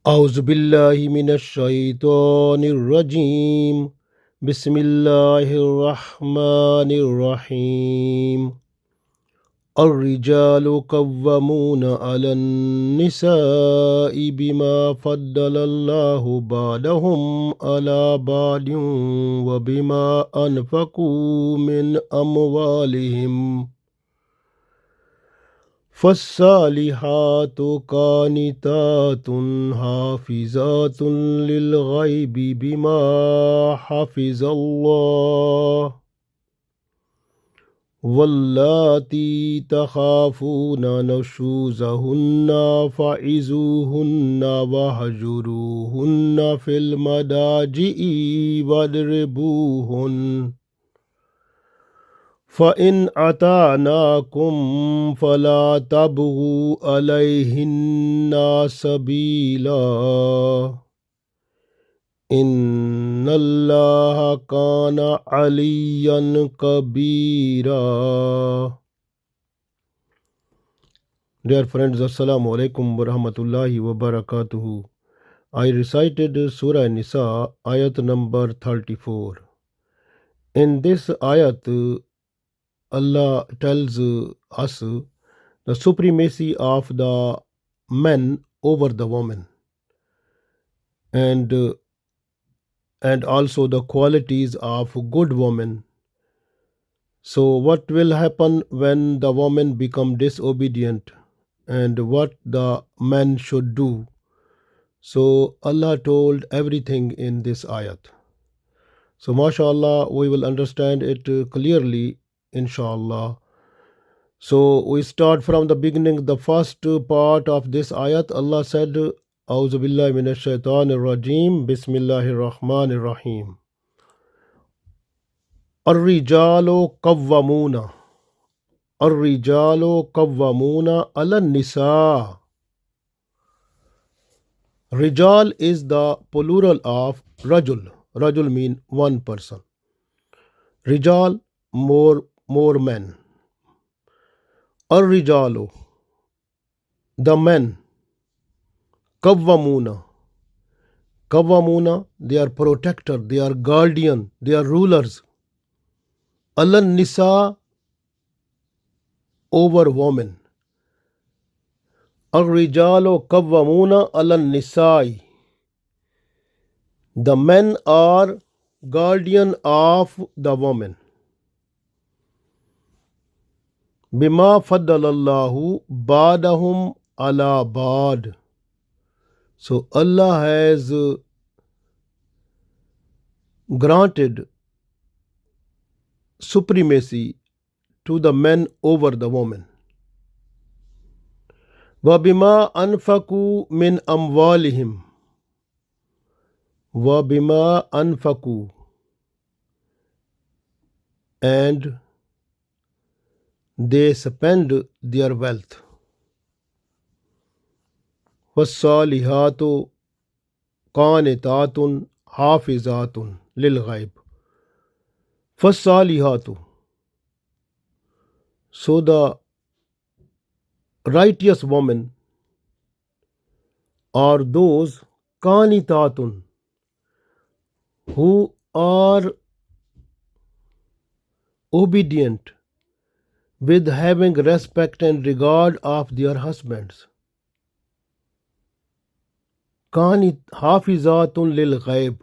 أعوذ بالله من الشيطان الرجيم بسم الله الرحمن الرحيم الرجال قوامون على النساء بما فضل الله بعضهم على بعض وبما أنفقوا من أموالهم فالصالحات قانتات حافظات للغيب بما حفظ الله واللاتي تخافون نشوزهن فعظوهن واهجروهن في المضاجع واضربوهن فإن أطعناكم فلا تبغوا عليهن سبيلا إن الله كان عليا كبيرا. Dear friends, Assalamu alaikum wa rahmatullahi wa barakatuhu. I recited Surah An-Nisa Ayat number 34. In this ayat, Allah tells us the supremacy of the men over the woman, and also the qualities of good woman. So what will happen when the woman become disobedient, and what the man should do? So Allah told everything in this ayat. So mashallah, we will understand it clearly, inshallah. So we start from the beginning. The first part of this ayat, Allah said, A'udhu billahi minash shaitanir rajim, Bismillahir Rahmanir Rahim. Ar-rijalu qawwamuna. Ar-rijalu qawwamuna ala nisa. Rijal is the plural of rajul. Rajul mean one person. Rijal, more men. Ar-rijalu, the men. Qawwamuna. Qawwamuna, they are protector, they are guardian, they are rulers. Ala nisa, over women. Ar-rijalu qawwamuna ala nisai. The men are guardian of the women. Bima faddalallahu ba'dahum ala ba'd. So Allah has granted supremacy to the men over the women. Wa bima anfaqu min amwalihim. Wa bima anfaqu, and they spend their wealth. وَالصَّالِحَاتُ قَانِتَاتٌ حَافِظَاتٌ لِلْغَيْبِ. فَالصَّالِحَاتُ, so the righteous women are those قَانِتَاتٌ, who are obedient with having respect and regard of their husbands. Hafizatun lil ghaib,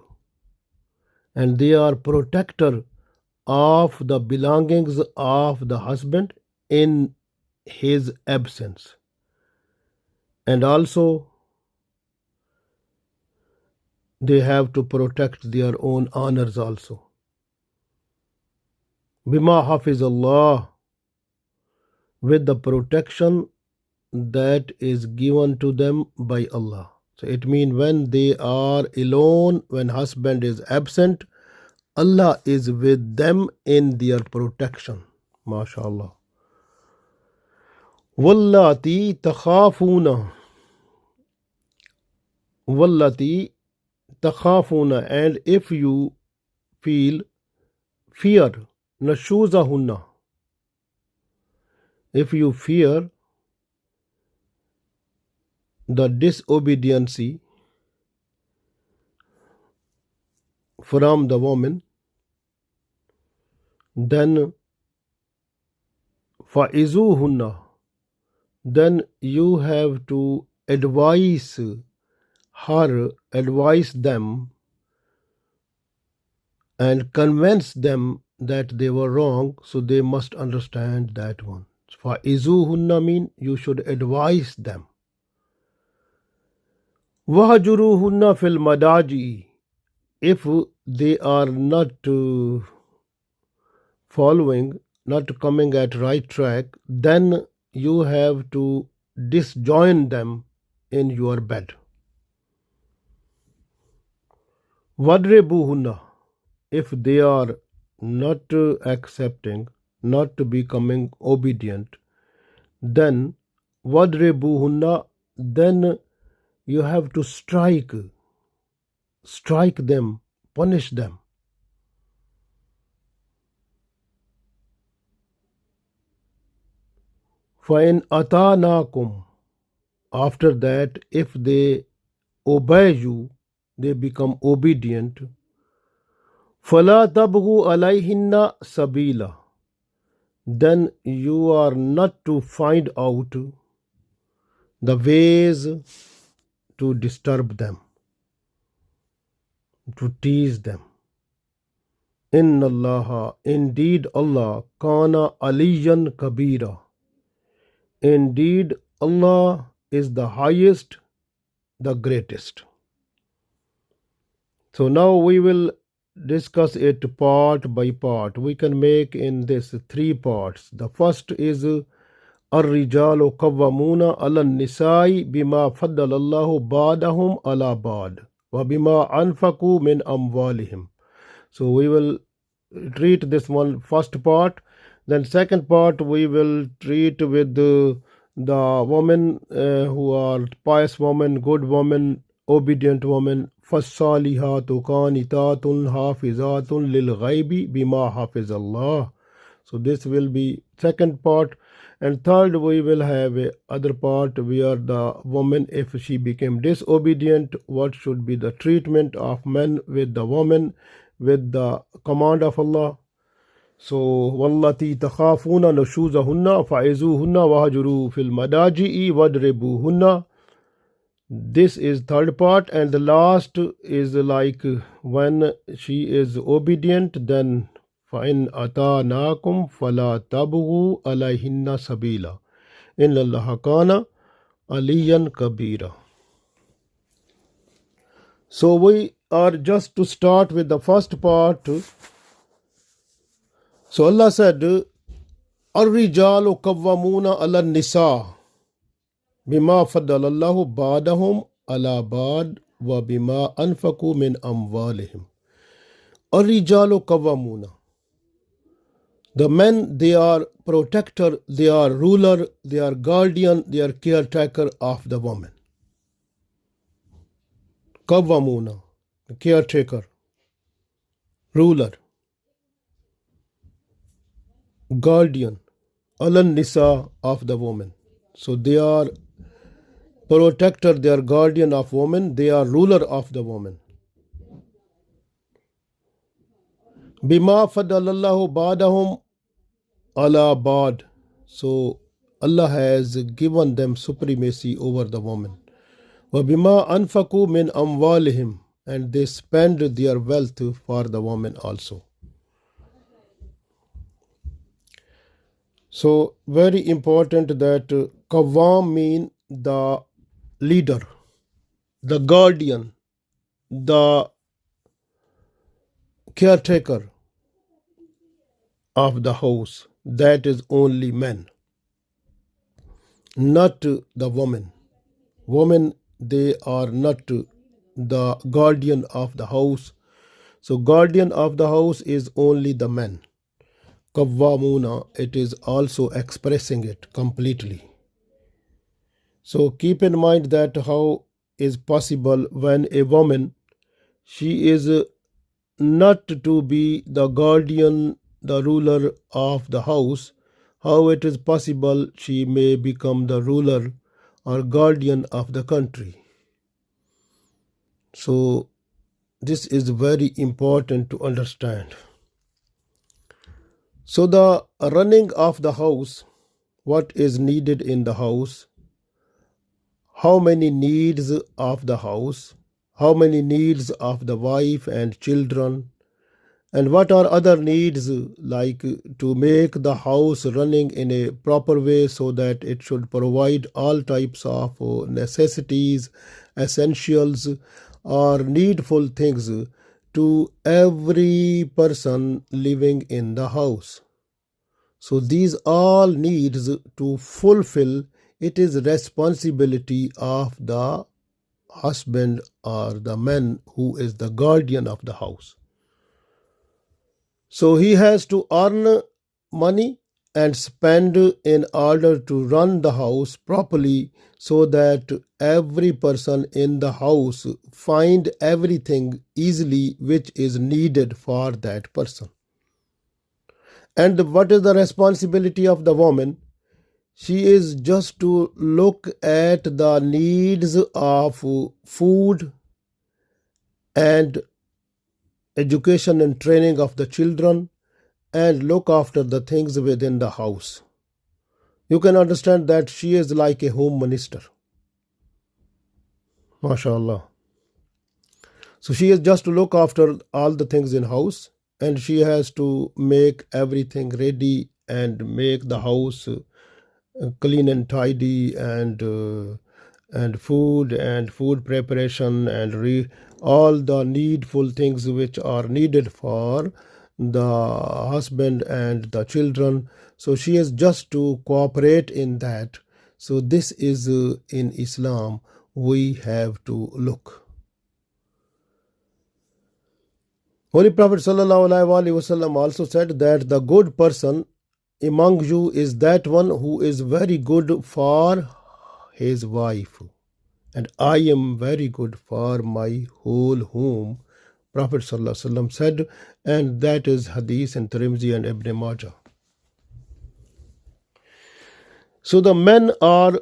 and they are protector of the belongings of the husband in his absence, and also they have to protect their own honors also. Bima hafizallah, with the protection that is given to them by Allah. So it means when they are alone, when husband is absent, Allah is with them in their protection. MashaAllah. Wallati takhafuna. Wallati takhafuna, and if you feel fear, nashuzahunna, if you fear the disobedience from the woman, then فَإِذُوهُنَّ, then you have to advise her, advise them and convince them that they were wrong, so they must understand that one. فَإِذُوهُنَّ mean you should advise them. وَهَجُرُوهُنَّ فِي الْمَضَاجِعِ, if they are not following, not coming at right track, then you have to disjoin them in your bed. وَضْرِبُوهُنَّ, if they are not accepting, not becoming obedient, then وَضْرِبُوهُنَّ, then you have to strike them, punish them. فَإِنْ أَطَعْنَاكُمْ, after that, if they obey you, they become obedient. فَلَا تَبْغُوا عَلَيْهِنَّ سَبِيلًا, then you are not to find out the ways to disturb them, to tease them. إِنَّ اللَّهَ, indeed Allah, كَانَ عَلِيًّا كَبِيرًا, indeed Allah is the highest, the greatest. So now we will discuss it part by part. We can make in this 3 parts. The first is الرجال قوامون على النساء بما فضل الله بعضهم على بعض وبما أنفقوا من أموالهم. So we will treat this one first part. Then second part we will treat with the women who are pious women, good women, obedient women. فَالصَّالِحَاتُ قَانِتَاتٌ حَافِظَاتٌ لِلْغَيْبِ بِمَا حَفِظَ اللَّهُ. So this will be second part. And third, we will have a other part where the woman, if she became disobedient, what should be the treatment of men with the woman with the command of Allah. So وَاللَّتِي تَخَافُونَ نُشُوزَهُنَّ فَعِزُوهُنَّ وَهَجُرُوا فِي الْمَضَاجِعِ وَاضْرِبُوهُنَّ. This is third part, and the last is like when she is obedient, then فَإِنْ أَطَعْنَاكُمْ فَلَا تَبْغُوا عَلَيْهِنَّ سَبِيلًا إِنَّ اللَّهَ كَانَ عَلِيًّا كَبِيرًا. So we are just to start with the first part. So Allah said, الرِّجَالُ قَوَّامُونَ عَلَى النِّسَاءِ بِمَا فَضَّلَ اللَّهُ بَعْضَهُمْ عَلَى بَعْضٍ وَبِمَا أَنْفَقُوا مِنْ أَمْوَالِهِمْ. الرِّجَالُ قَوَّامُونَ, the men, they are protector, they are ruler, they are guardian, they are caretaker of the woman. Qawwamuna, caretaker, ruler, guardian, alan nisa, of the woman. So they are protector, they are guardian of woman, they are ruler of the woman. Bima fadalallahu badahum ala bad. So Allah has given them supremacy over the woman. وَبِمَا أَنْفَقُوا مِنْ أَمْوَالِهِمْ, and they spend their wealth for the woman also. So very important that Qawwam mean the leader, the guardian, the caretaker of the house. That is only men, not the woman. Women, they are not the guardian of the house. So guardian of the house is only the men. Qawwamuna, it is also expressing it completely. So keep in mind that how is possible when a woman, she is not to be the guardian, the ruler of the house, how it is possible she may become the ruler or guardian of the country. So this is very important to understand. So the running of the house, what is needed in the house, how many needs of the house, how many needs of the wife and children, and what are other needs, like to make the house running in a proper way so that it should provide all types of necessities, essentials, or needful things to every person living in the house. So these all needs to fulfill, it is responsibility of the husband or the man who is the guardian of the house. So he has to earn money and spend in order to run the house properly, so that every person in the house find everything easily which is needed for that person. And what is the responsibility of the woman? She is just to look at the needs of food and education and training of the children, and look after the things within the house. You can understand that she is like a home minister. MashaAllah. So she is just to look after all the things in house, and she has to make everything ready and make the house clean and tidy, and food preparation, and all the needful things which are needed for the husband and the children. So she is just to cooperate in that. So this is in Islam we have to look. Holy Prophet ﷺ also said that the good person among you is that one who is very good for his wife, and I am very good for my whole home, Prophet ﷺ said, and that is Hadith in Tirmidhi and Ibn Majah. So the men are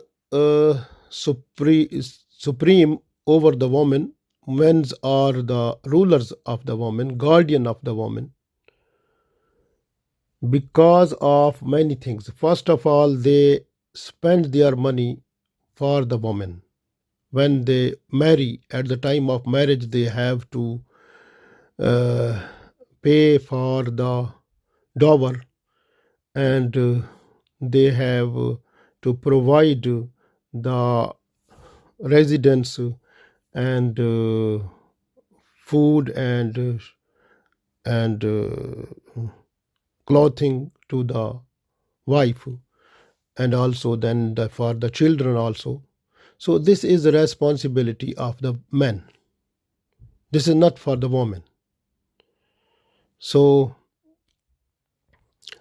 supreme over the woman. Men are the rulers of the woman, guardian of the woman, because of many things. First of all, they spend their money for the woman. When they marry, at the time of marriage, they have to pay for the dower, and they have to provide the residence and food and clothing to the wife, and also then for the children also. So this is the responsibility of the men. This is not for the woman. So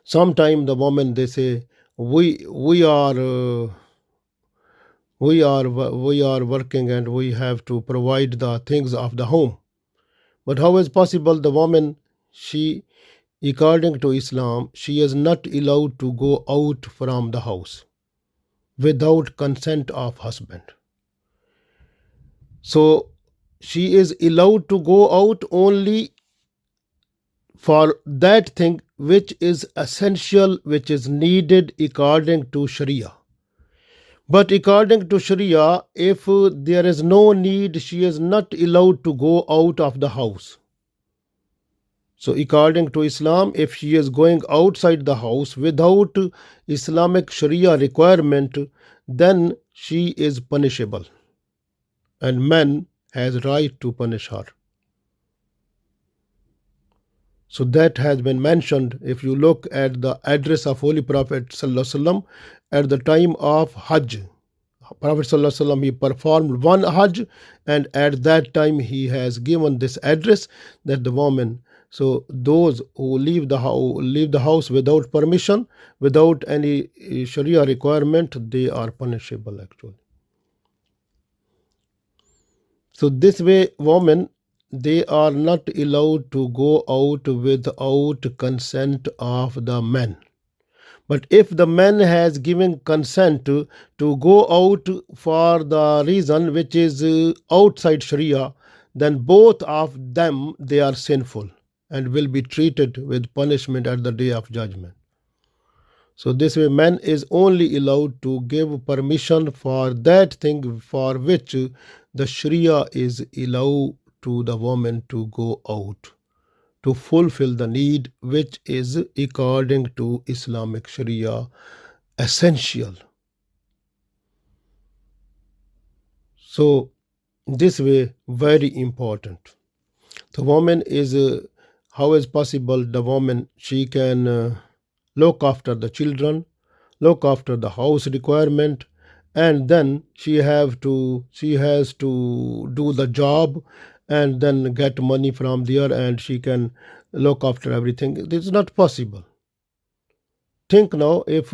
sometimes the woman, they say, we are working and we have to provide the things of the home. But how is possible the woman, she, according to Islam, she is not allowed to go out from the house without consent of husband. So she is allowed to go out only for that thing which is essential, which is needed according to Sharia. But according to Sharia, if there is no need, she is not allowed to go out of the house. So according to Islam, if she is going outside the house without Islamic Sharia requirement, then she is punishable, and man has right to punish her. So that has been mentioned. If you look at the address of Holy Prophet ﷺ at the time of Hajj, Prophet ﷺ, he performed one Hajj, and at that time he has given this address that the woman, so those who leave the house without permission, without any Sharia requirement, they are punishable actually. So this way, women, they are not allowed to go out without consent of the man. But if the man has given consent to go out for the reason which is outside Sharia, then both of them they are sinful and will be treated with punishment at the day of judgment. So this way man is only allowed to give permission for that thing for which the Sharia is allowed to the woman to go out to fulfill the need which is according to Islamic Sharia essential. So this way very important. The woman is how is possible the woman she can look after the children, look after the house requirement, and then she has to do the job and then get money from there and she can look after everything. This is not possible. Think now if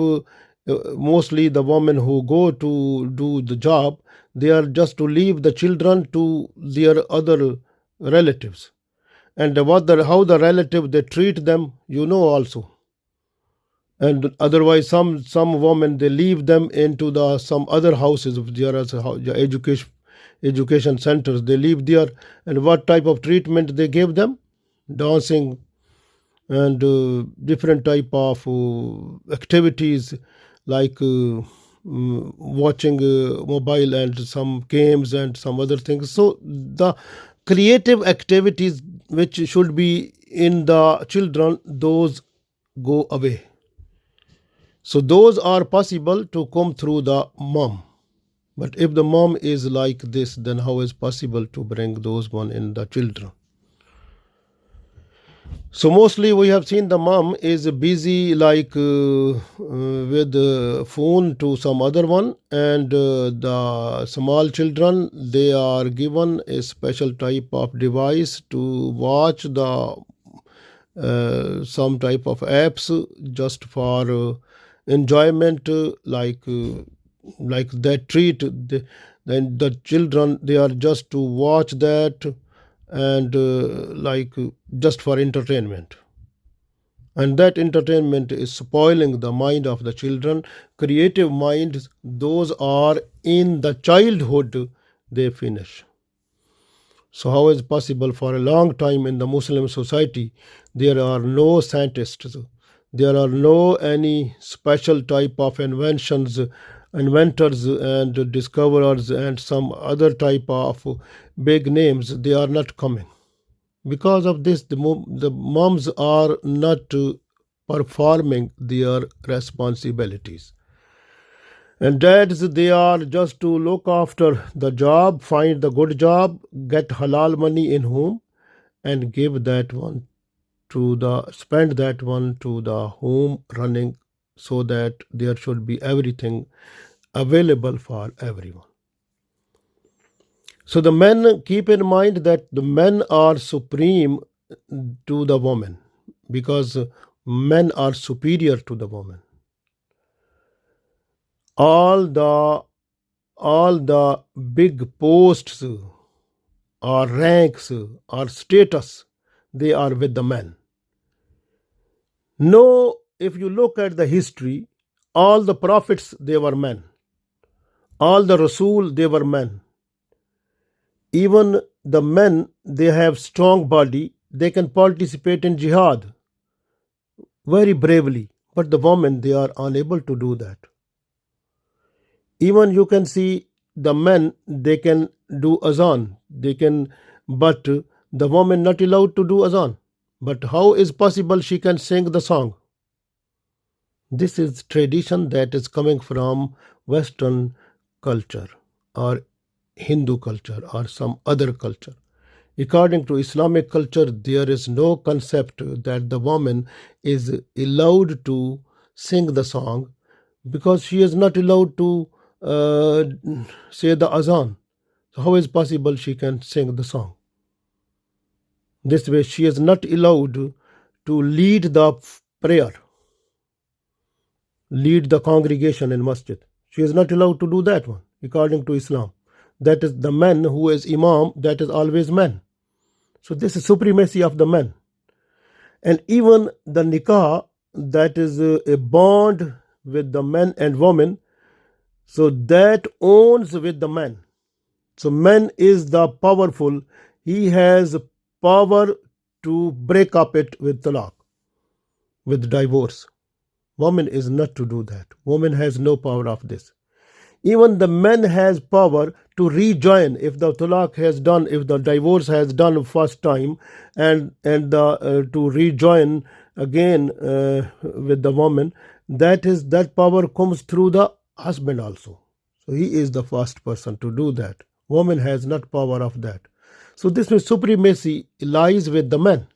mostly the women who go to do the job, they are just to leave the children to their other relatives, and how the relative they treat them, also. And otherwise some women they leave them into the some other houses. If there are education centers, they live there, and what type of treatment they give them? Dancing and different type of activities like watching mobile and some games and some other things. So the creative activities which should be in the children, those go away. So those are possible to come through the mom. But if the mom is like this, then how is possible to bring those one in the children? So mostly we have seen the mom is busy like with the phone to some other one, and the small children they are given a special type of device to watch the some type of apps just for enjoyment, like that treat. Then the children they are just to watch that and like just for entertainment, and that entertainment is spoiling the mind of the children. Creative minds, those are in the childhood they finish. So how is possible for a long time in the Muslim society there are no scientists, there are no any special type of inventors and discoverers and some other type of big names, they are not coming. Because of this, the moms are not performing their responsibilities. And dads, they are just to look after the job, find the good job, get halal money in home, and give that one spend that one to the home running, so that there should be everything available for everyone. So the men, keep in mind that the men are supreme to the woman, because men are superior to the woman. All the big posts or ranks or status, they are with the men. No, if you look at the history, all the prophets, they were men. All the Rasul, they were men. Even the men, they have strong body, they can participate in jihad very bravely, but the women, they are unable to do that. Even you can see the men, they can do azan, but the woman not allowed to do azan. But how is possible she can sing the song? This is tradition that is coming from Western culture or Hindu culture or some other culture. According to Islamic culture, there is no concept that the woman is allowed to sing the song, because she is not allowed to say the azan. So how is possible she can sing the song? This way she is not allowed to lead the prayer, lead the congregation in masjid. She is not allowed to do that one according to Islam. That is the man who is imam, that is always men. So this is supremacy of the men. And even the nikah, that is a bond with the men and women, so that owns with the men. So man is the powerful, he has power to break up it with talaq, with divorce. Woman is not to do that. Woman has no power of this. Even the man has power to rejoin if the talaq has done, if the divorce has done first time, and to rejoin again with the woman. That power comes through the husband also. So he is the first person to do that. Woman has not power of that. So this supremacy lies with the man.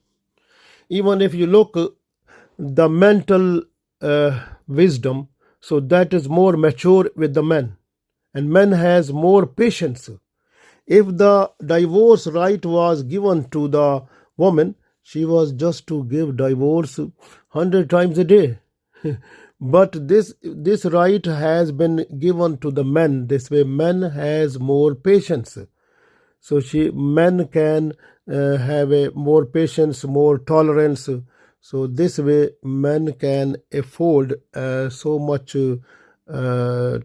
Even if you look the mental wisdom, so that is more mature with the men, and men has more patience. If the divorce right was given to the woman, she was just to give divorce 100 times a day. But this right has been given to the men. This way men has more patience. So men can have a more patience, more tolerance. So this way men can afford so much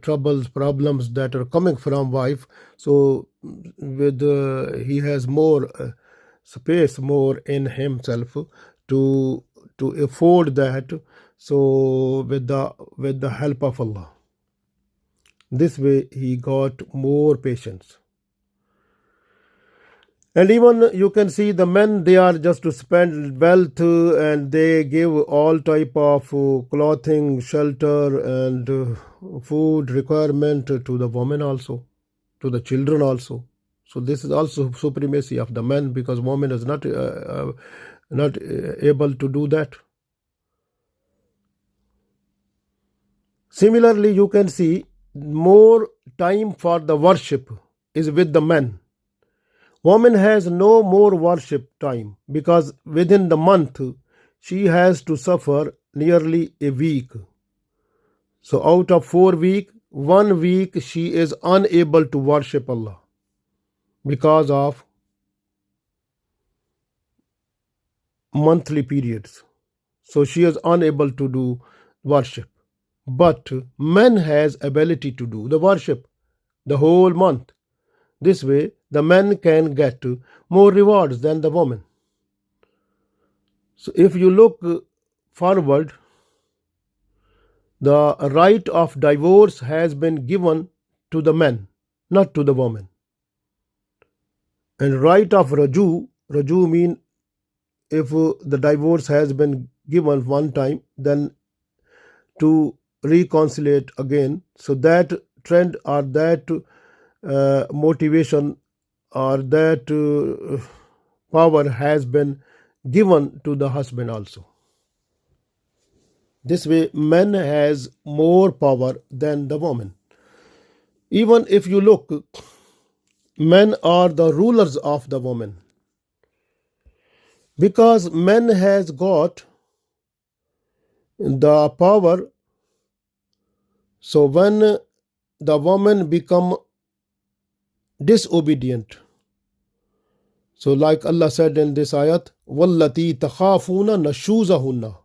troubles, problems that are coming from wife. So with he has more space, more in himself to afford that. So with the help of Allah, this way he got more patience. And even you can see the men, they are just to spend wealth, and they give all type of clothing, shelter, and food requirement to the women also, to the children also. So this is also supremacy of the men, because woman is not able to do that. Similarly, you can see more time for the worship is with the men. Woman has no more worship time, because within the month she has to suffer nearly a week. So out of 4 weeks, 1 week she is unable to worship Allah because of monthly periods. So she is unable to do worship. But man has ability to do the worship the whole month. This way the man can get more rewards than the woman. So if you look forward, the right of divorce has been given to the man, not to the woman. And right of raju mean if the divorce has been given one time, then to reconcile again. So that trend or that motivation or that power has been given to the husband also. This way man has more power than the woman. Even if you look, men are the rulers of the woman, because men has got the power. So when the woman become disobedient, so like Allah said in this ayat, وَالَّتِي تَخَافُونَ نَشُوزَهُنَّ.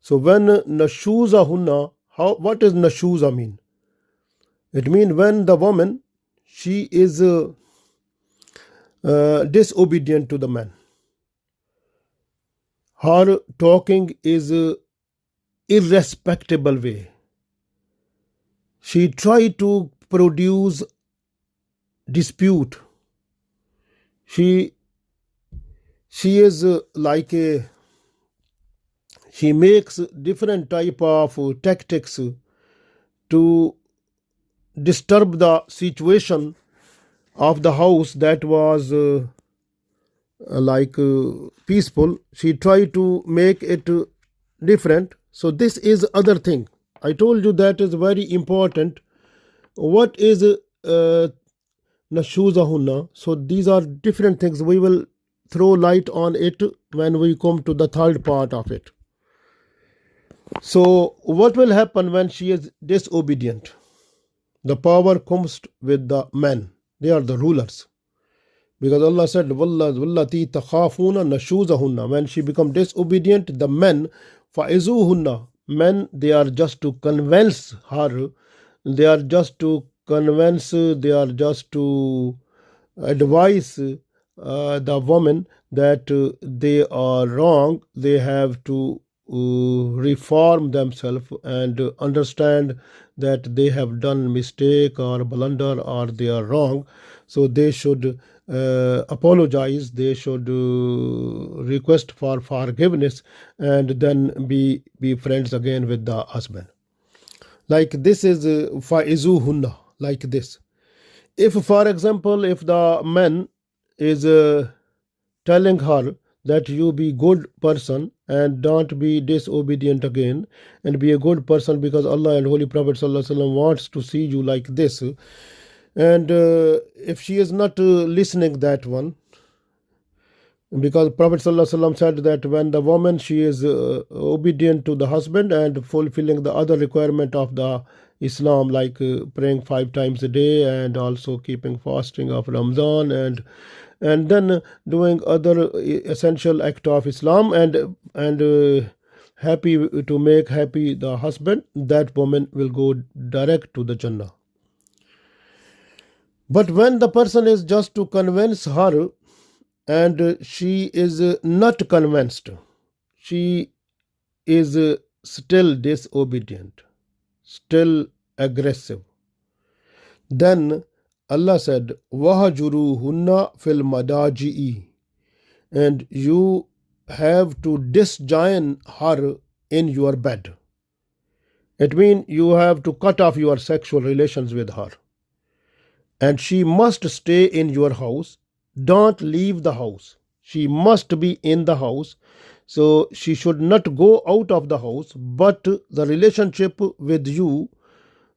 So when nashuzahunna, what does nashuza mean? It means when the woman, she is disobedient to the man. Her talking is irrespectable way. She try to produce dispute. She is like a, she makes different type of tactics to disturb the situation of the house that was peaceful. She tried to make it different. So this is other thing. I told you that is very important. What is nashuzahunna? So these are different things. We will throw light on it when we come to the third part of it. So what will happen when she is disobedient? The power comes with the men. They are the rulers. Because Allah said, وَالَّتِي تَخَافُونَ نَشُوزَهُنَّ. When she become disobedient, the men, فَإِزُوهُنَّ. Men, they are just to convince her. They are just to convince, they are just to advise the woman that they are wrong, they have to reform themselves and understand that they have done mistake or blunder or they are wrong. So they should apologize, they should request for forgiveness, and then be friends again with the husband. Like this is faizuhunna, like this. If, for example, if the man is telling her that you be good person and don't be disobedient again and be a good person because Allah and Holy Prophet Sallallahu Alaihi Wasallam wants to see you like this, and if she is not listening that one, because Prophet ﷺ said that when the woman she is obedient to the husband and fulfilling the other requirement of the Islam, like praying 5 times a day and also keeping fasting of Ramadan and then doing other essential act of Islam and happy to make happy the husband, that woman will go direct to the Jannah. But when the person is just to convince her and she is not convinced, she is still disobedient, still aggressive, then Allah said, وَهَجُرُوهُنَّ فِي الْمَدَاجِئِ, and you have to disjoin her in your bed. It means you have to cut off your sexual relations with her. And she must stay in your house. Don't leave the house. She must be in the house. So she should not go out of the house, but the relationship with you,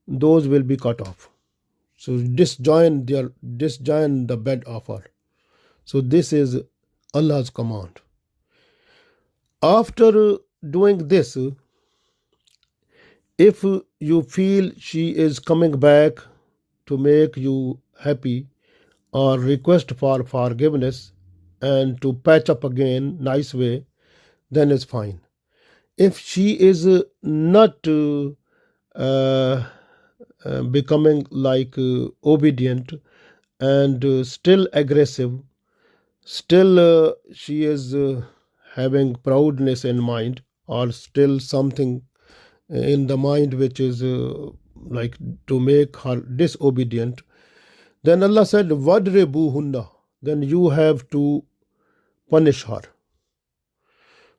those will be cut off. So disjoin the bed of her. So this is Allah's command. After doing this, if you feel she is coming back to make you happy or request for forgiveness and to patch up again nice way, then it's fine. If she is not becoming like obedient and still aggressive, still she is having proudness in mind or still something in the mind which is like to make her disobedient, then Allah said, وَدْرِبُوهُنَّ, then you have to punish her.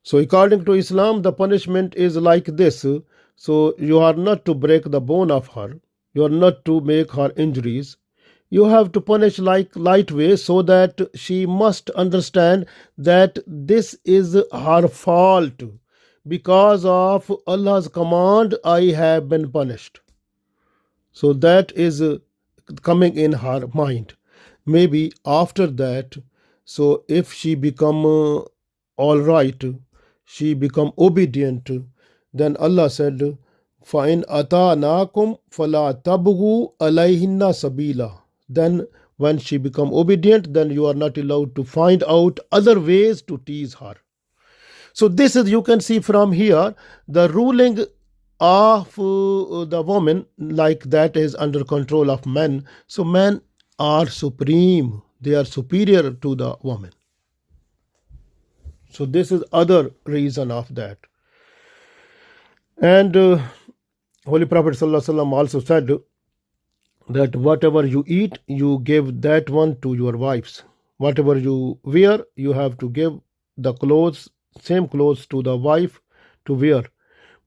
So according to Islam, the punishment is like this. So you are not to break the bone of her, you are not to make her injuries. You have to punish like light way so that she must understand that this is her fault. Because of Allah's command, I have been punished. So that is coming in her mind. Maybe after that, so if she become all right, she become obedient, then Allah said, فَإِنْ أَطَعْنَاكُمْ فَلَا تَبْغُوا عَلَيْهِنَّ سَبِيلًا. Then when she become obedient, then you are not allowed to find out other ways to tease her. So this is, you can see from here, the ruling of the woman like that is under control of men. So men are supreme, they are superior to the woman. So this is other reason of that. And Holy Prophet ﷺ also said that whatever you eat, you give that one to your wives. Whatever you wear, you have to give the clothes, same clothes to the wife to wear.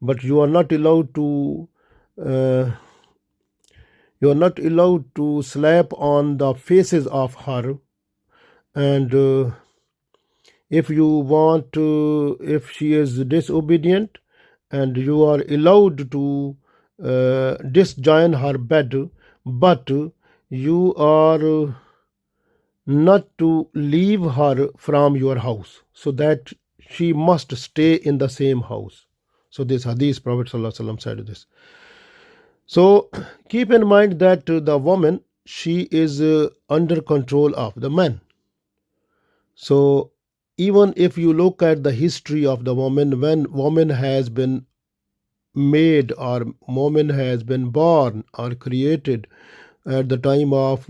But you are not allowed to slap on the faces of her. And if you want if she is disobedient, and you are allowed to disjoin her bed, but you are not to leave her from your house, so that she must stay in the same house. So this hadith, Prophet ﷺ said this. So keep in mind that the woman, she is under control of the man. So even if you look at the history of the woman, when woman has been made or woman has been born or created at the time of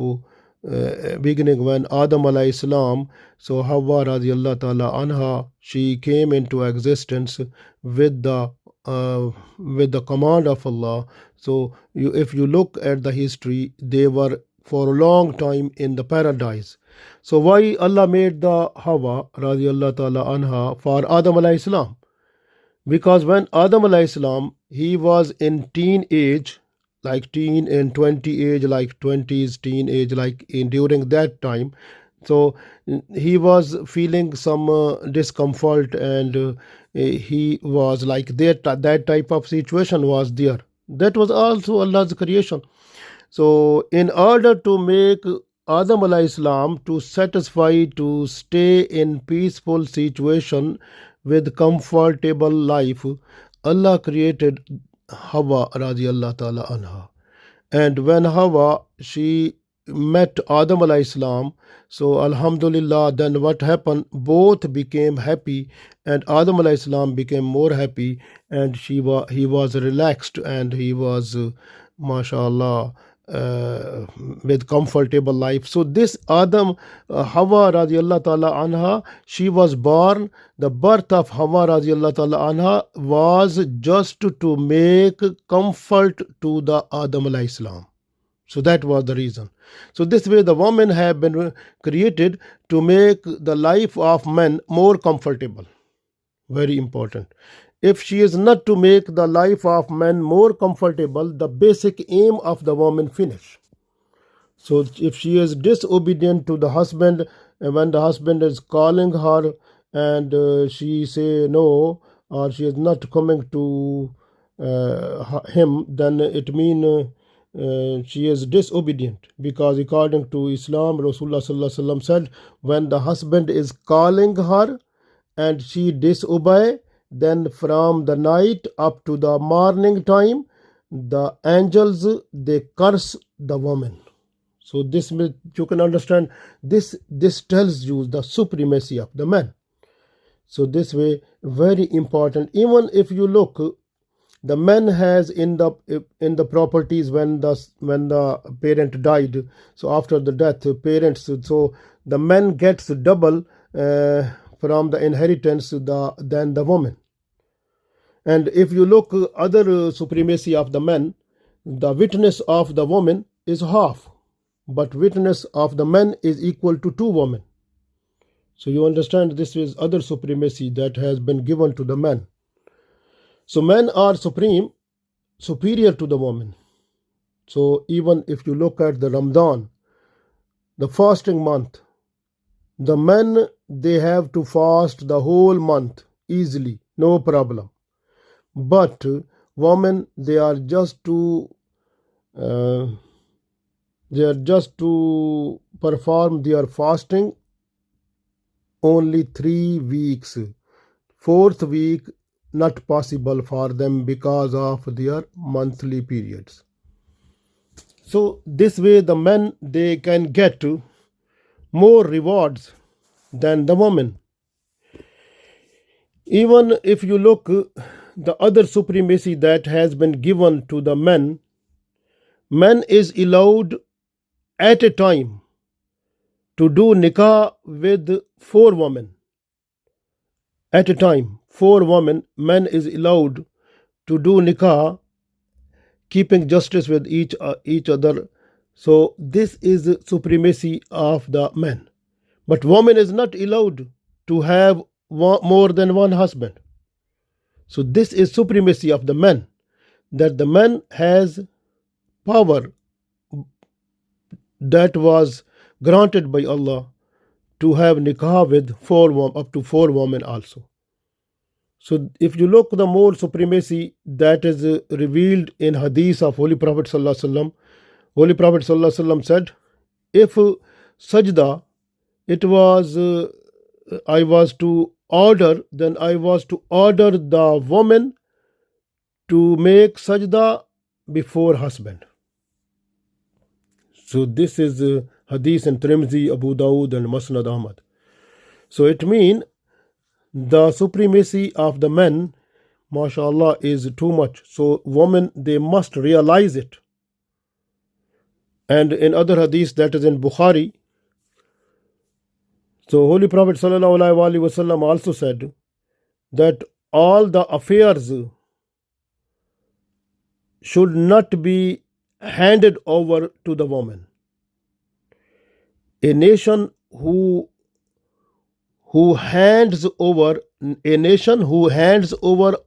beginning when Adam alayhi salam, so Hawa radiallahu ta'ala anha, she came into existence with the with the command of Allah. So if you look at the history, they were for a long time in the paradise. So why Allah made the Hawa radiallahu ta'ala anha for Adam alayhi salam? Because when Adam alayhi salam, he was in teen age, like teen and 20 age, like 20s, teen age, like in during that time. So he was feeling some discomfort, and he was like that type of situation was there. That was also Allah's creation. So in order to make Adam alayhi salam to satisfy to stay in peaceful situation with comfortable life, Allah created Hawa radiallahu ta'ala anha. And when Hawa she met Adam alayhi salam, so Alhamdulillah, then what happened? Both became happy, and Adam alayhi salam became more happy, and he was relaxed, and he was, mashallah, with comfortable life. So this Adam, Hawa radiallahu ta'ala anha, she was born. The birth of Hawa radiallahu ta'ala anha was just to make comfort to the Adam alayhi salam. So that was the reason. So this way the women have been created to make the life of men more comfortable. Very important. If she is not to make the life of men more comfortable, the basic aim of the woman finish. So if she is disobedient to the husband, when the husband is calling her and she say no, or she is not coming to him, then it means she is disobedient, because according to Islam, Rasulullah sallallahu alaihi wasallam said, when the husband is calling her and she disobey, then from the night up to the morning time, the angels they curse the woman. So this you can understand, this tells you the supremacy of the man. So this way very important. Even if you look, the man has in the properties when the parent died. So after the death, parents, so the man gets double from the inheritance than the woman. And if you look other supremacy of the man, the witness of the woman is half, but witness of the man is equal to 2 women. So you understand, this is other supremacy that has been given to the man. So men are superior to the woman. So even if you look at the Ramadan, the fasting month, the men they have to fast the whole month easily, no problem. But women, they are just to perform their fasting only 3 weeks. 4th week not possible for them because of their monthly periods. So this way the men they can get more rewards than the women. Even if you look the other supremacy that has been given to the men is allowed at a time to do nikah with 4 women. At a time, 4 women, men is allowed to do nikah, keeping justice with each other. So this is supremacy of the men. But woman is not allowed to have more than one husband. So this is supremacy of the man, that the man has power that was granted by Allah to have nikah with up to 4 women also. So if you look the more supremacy that is revealed in hadith of Holy Prophet sallallahu alaihi wasallam, Holy Prophet sallallahu alaihi wasallam said, if sajda it was I was to order, then I was to order the woman to make sajda before husband. So this is hadith in Tirmidhi, Abu Dawud and Musnad Ahmad. So it means the supremacy of the men, mashallah, is too much. So women, they must realize it. And in other hadith that is in Bukhari, so Holy Prophet ﷺ also said that all the affairs should not be handed over to the woman. A nation who hands over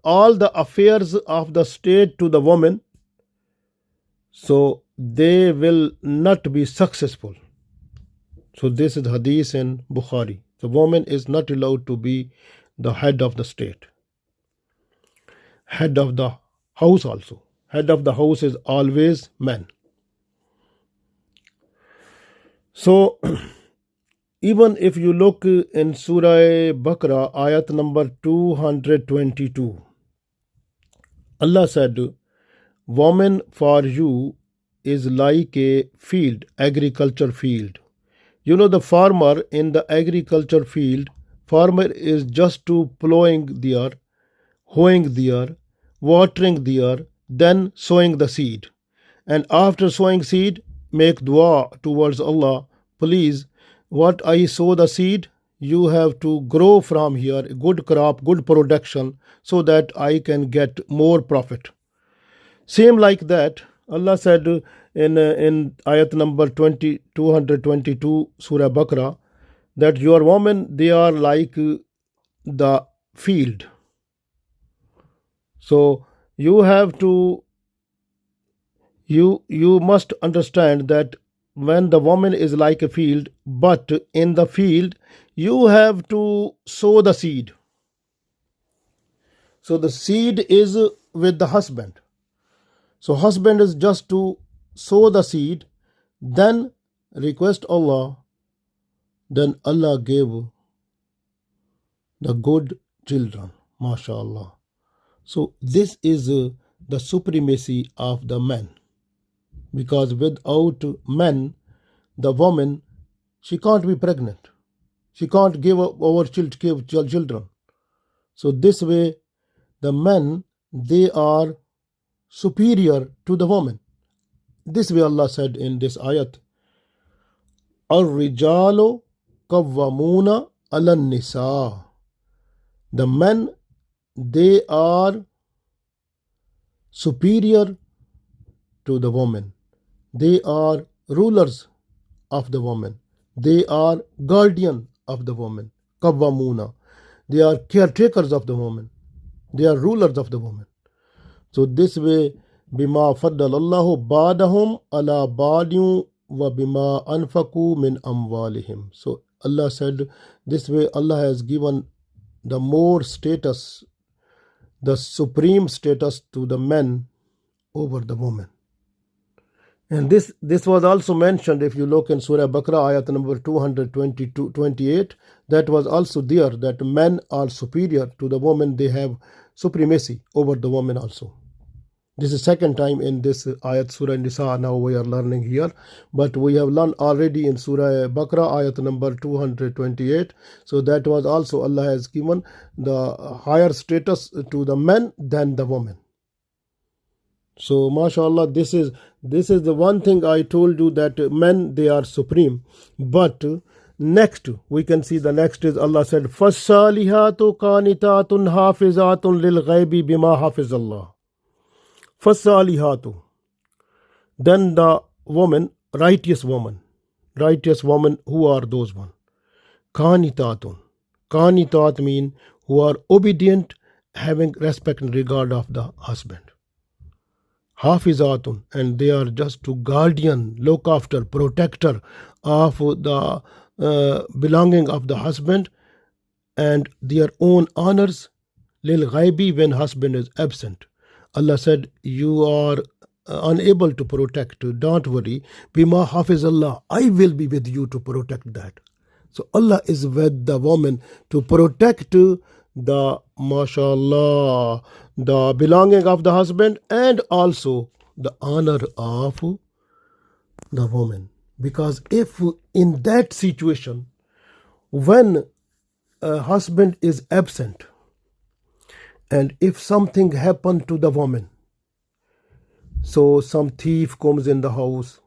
all the affairs of the state to the woman, so they will not be successful. So this is hadith in Bukhari. The woman is not allowed to be the head of the state, head of the house also. Head of the house is always man. So even if you look in Surah Baqarah, ayat number 222, Allah said, woman for you is like a field, agriculture field. You know, the farmer in the agriculture field, farmer is just to plowing the earth, hoeing the earth, watering the earth, then sowing the seed. And after sowing seed, make dua towards Allah, please, what I sow the seed, you have to grow from here, good crop, good production, so that I can get more profit. Same like that, Allah said in ayat number 222, Surah Baqarah, that your women, they are like the field. So you have to, you must understand that when the woman is like a field, but in the field, you have to sow the seed. So the seed is with the husband. So husband is just to sow the seed, then request Allah, then Allah gave the good children, mashallah. So this is the supremacy of the man, because without men, the woman, she can't be pregnant, she can't give over children. So this way, the men, they are superior to the woman. This way Allah said in this ayat, Ar-rijalu kawwamuna al-nisa. The men, they are superior to the woman. They are rulers of the woman. They are guardian of the woman. Kawwamuna. They are caretakers of the woman. They are rulers of the woman. So this way, bima faddalallahu ba'dahum ala ba'din wa bima anfaqu min amwalihim. So Allah said, this way Allah has given the more status, the supreme status to the men over the woman. And this was also mentioned, if you look in Surah Baqarah, ayat number 228, that was also there, that men are superior to the woman, they have supremacy over the woman also. This is second time in this ayat, Surah An-Nisa, now we are learning here. But we have learned already in Surah Baqarah, ayat number 228. So that was also Allah has given the higher status to the men than the women. So mashallah, this is the one thing I told you, that men, they are supreme. But next, we can see the next is Allah said, فَالصَّالِحَاتُ قَانِتَاتٌ حَافِظَاتٌ لِلْغَيْبِ بِمَا حَفِظَ اللَّهُ. فَالصَّالِحَاتُ. Then the woman, righteous woman, who are those one? Qanitatun. Qanitat mean who are obedient, having respect and regard of the husband. Hafizatun, and they are just to guardian, look after, protector of the belonging of the husband and their own honors. Lil ghaibi, when husband is absent. Allah said, you are unable to protect, don't worry. Bima hafizallah, I will be with you to protect that. So Allah is with the woman to protect the, mashallah, the belonging of the husband and also the honor of the woman. Because if in that situation, when a husband is absent, and if something happened to the woman, so some thief comes in the house,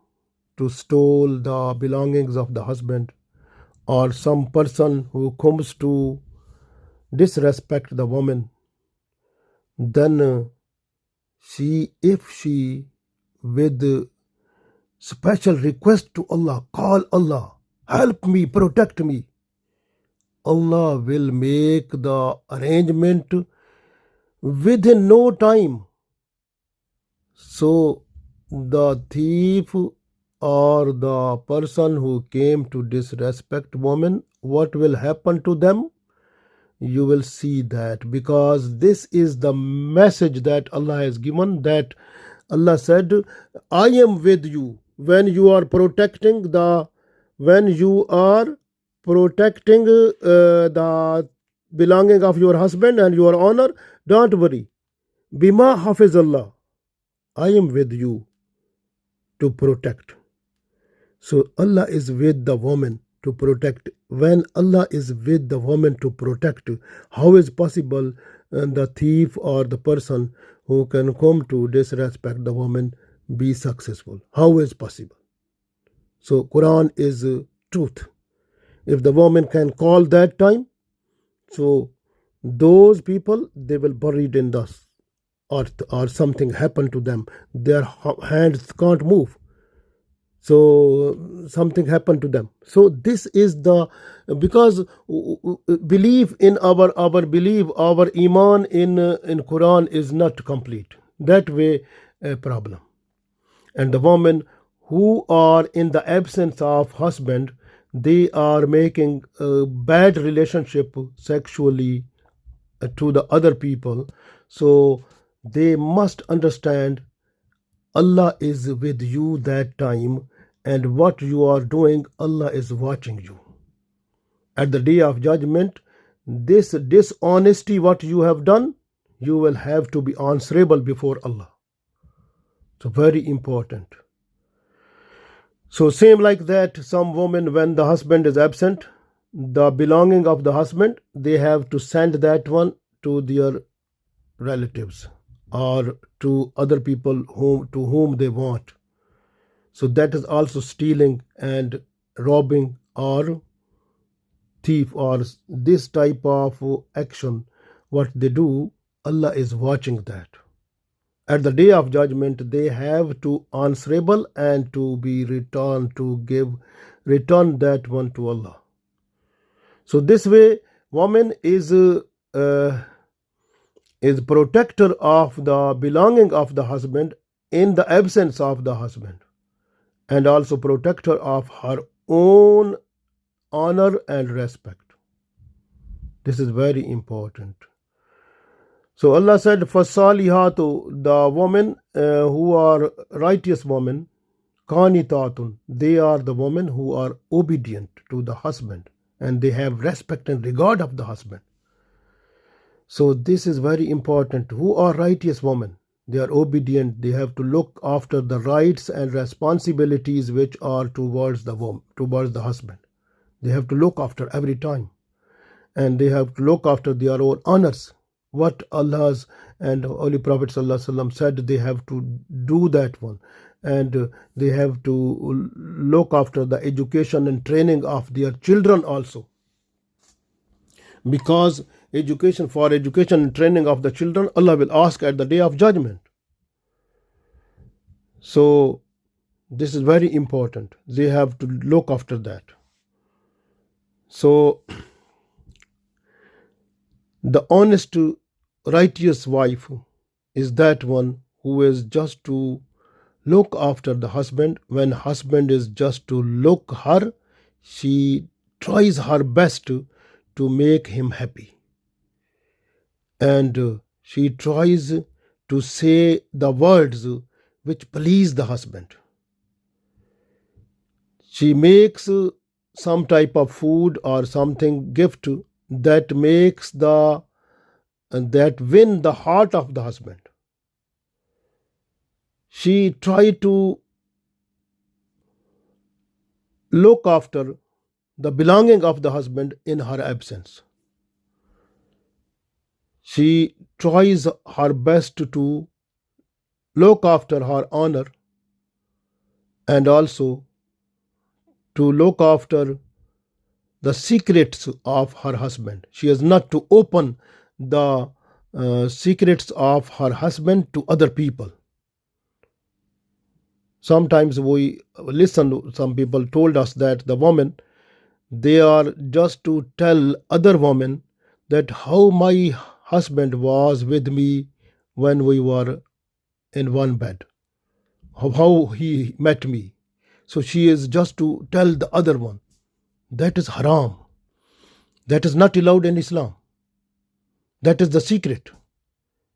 to steal the belongings of the husband, or some person who comes to disrespect the woman, then if she with special request to Allah, call Allah, help me, protect me, Allah will make the arrangement within no time. So the thief or the person who came to disrespect woman, what will happen to them? You will see that, because this is the message that Allah has given, that Allah said, I am with you when you are protecting the belonging of your husband and your honor. Don't worry, bima hafiz Allah, I am with you to protect. So Allah is with the woman to protect. When Allah is with the woman to protect, how is possible the thief or the person who can come to disrespect the woman be successful? How is possible? So Quran is truth. If the woman can call that time, so those people, they will buried in the earth, or something happened to them. Their hands can't move. So something happened to them. So this is the, because belief in our belief, our iman in Quran is not complete. That way a problem. And the women who are in the absence of husband, they are making a bad relationship sexually to the other people. So they must understand Allah is with you that time, and what you are doing, Allah is watching you. At the day of judgment, this dishonesty what you have done, you will have to be answerable before Allah. So very important. So same like that, some women, when the husband is absent, the belonging of the husband, they have to send that one to their relatives or to other people to whom they want. So that is also stealing and robbing or thief, or this type of action what they do, Allah is watching that. At the day of judgment, they have to answerable and to be returned, to return that one to Allah. So this way, woman is protector of the belonging of the husband in the absence of the husband, and also protector of her own honor and respect. This is very important. So Allah said, فَالصَّالِحَاتُ, the women who are righteous women, قَانِتَاتٌ, they are the women who are obedient to the husband, and they have respect and regard of the husband. So this is very important. Who are righteous women? They are obedient. They have to look after the rights and responsibilities which are towards the woman, towards the husband. They have to look after every time, and they have to look after their own honors. What Allah's and Holy Prophet ﷺ said, they have to do that one, and they have to look after the education and training of their children also, because education and training of the children, Allah will ask at the day of judgment. So this is very important. They have to look after that. So the honest, righteous wife is that one who is just to look after the husband. When husband is just to look her, she tries her best to make him happy, and she tries to say the words which please the husband. She makes some type of food or something gift that makes that win the heart of the husband. She try to look after the belonging of the husband in her absence. She tries her best to look after her honor and also to look after the secrets of her husband. She is not to open the secrets of her husband to other people. Sometimes we listen, some people told us that the women, they are just to tell other women that how my husband was with me when we were in one bed, how he met me. So she is just to tell the other one. That is haram. That is not allowed in Islam. That is the secret.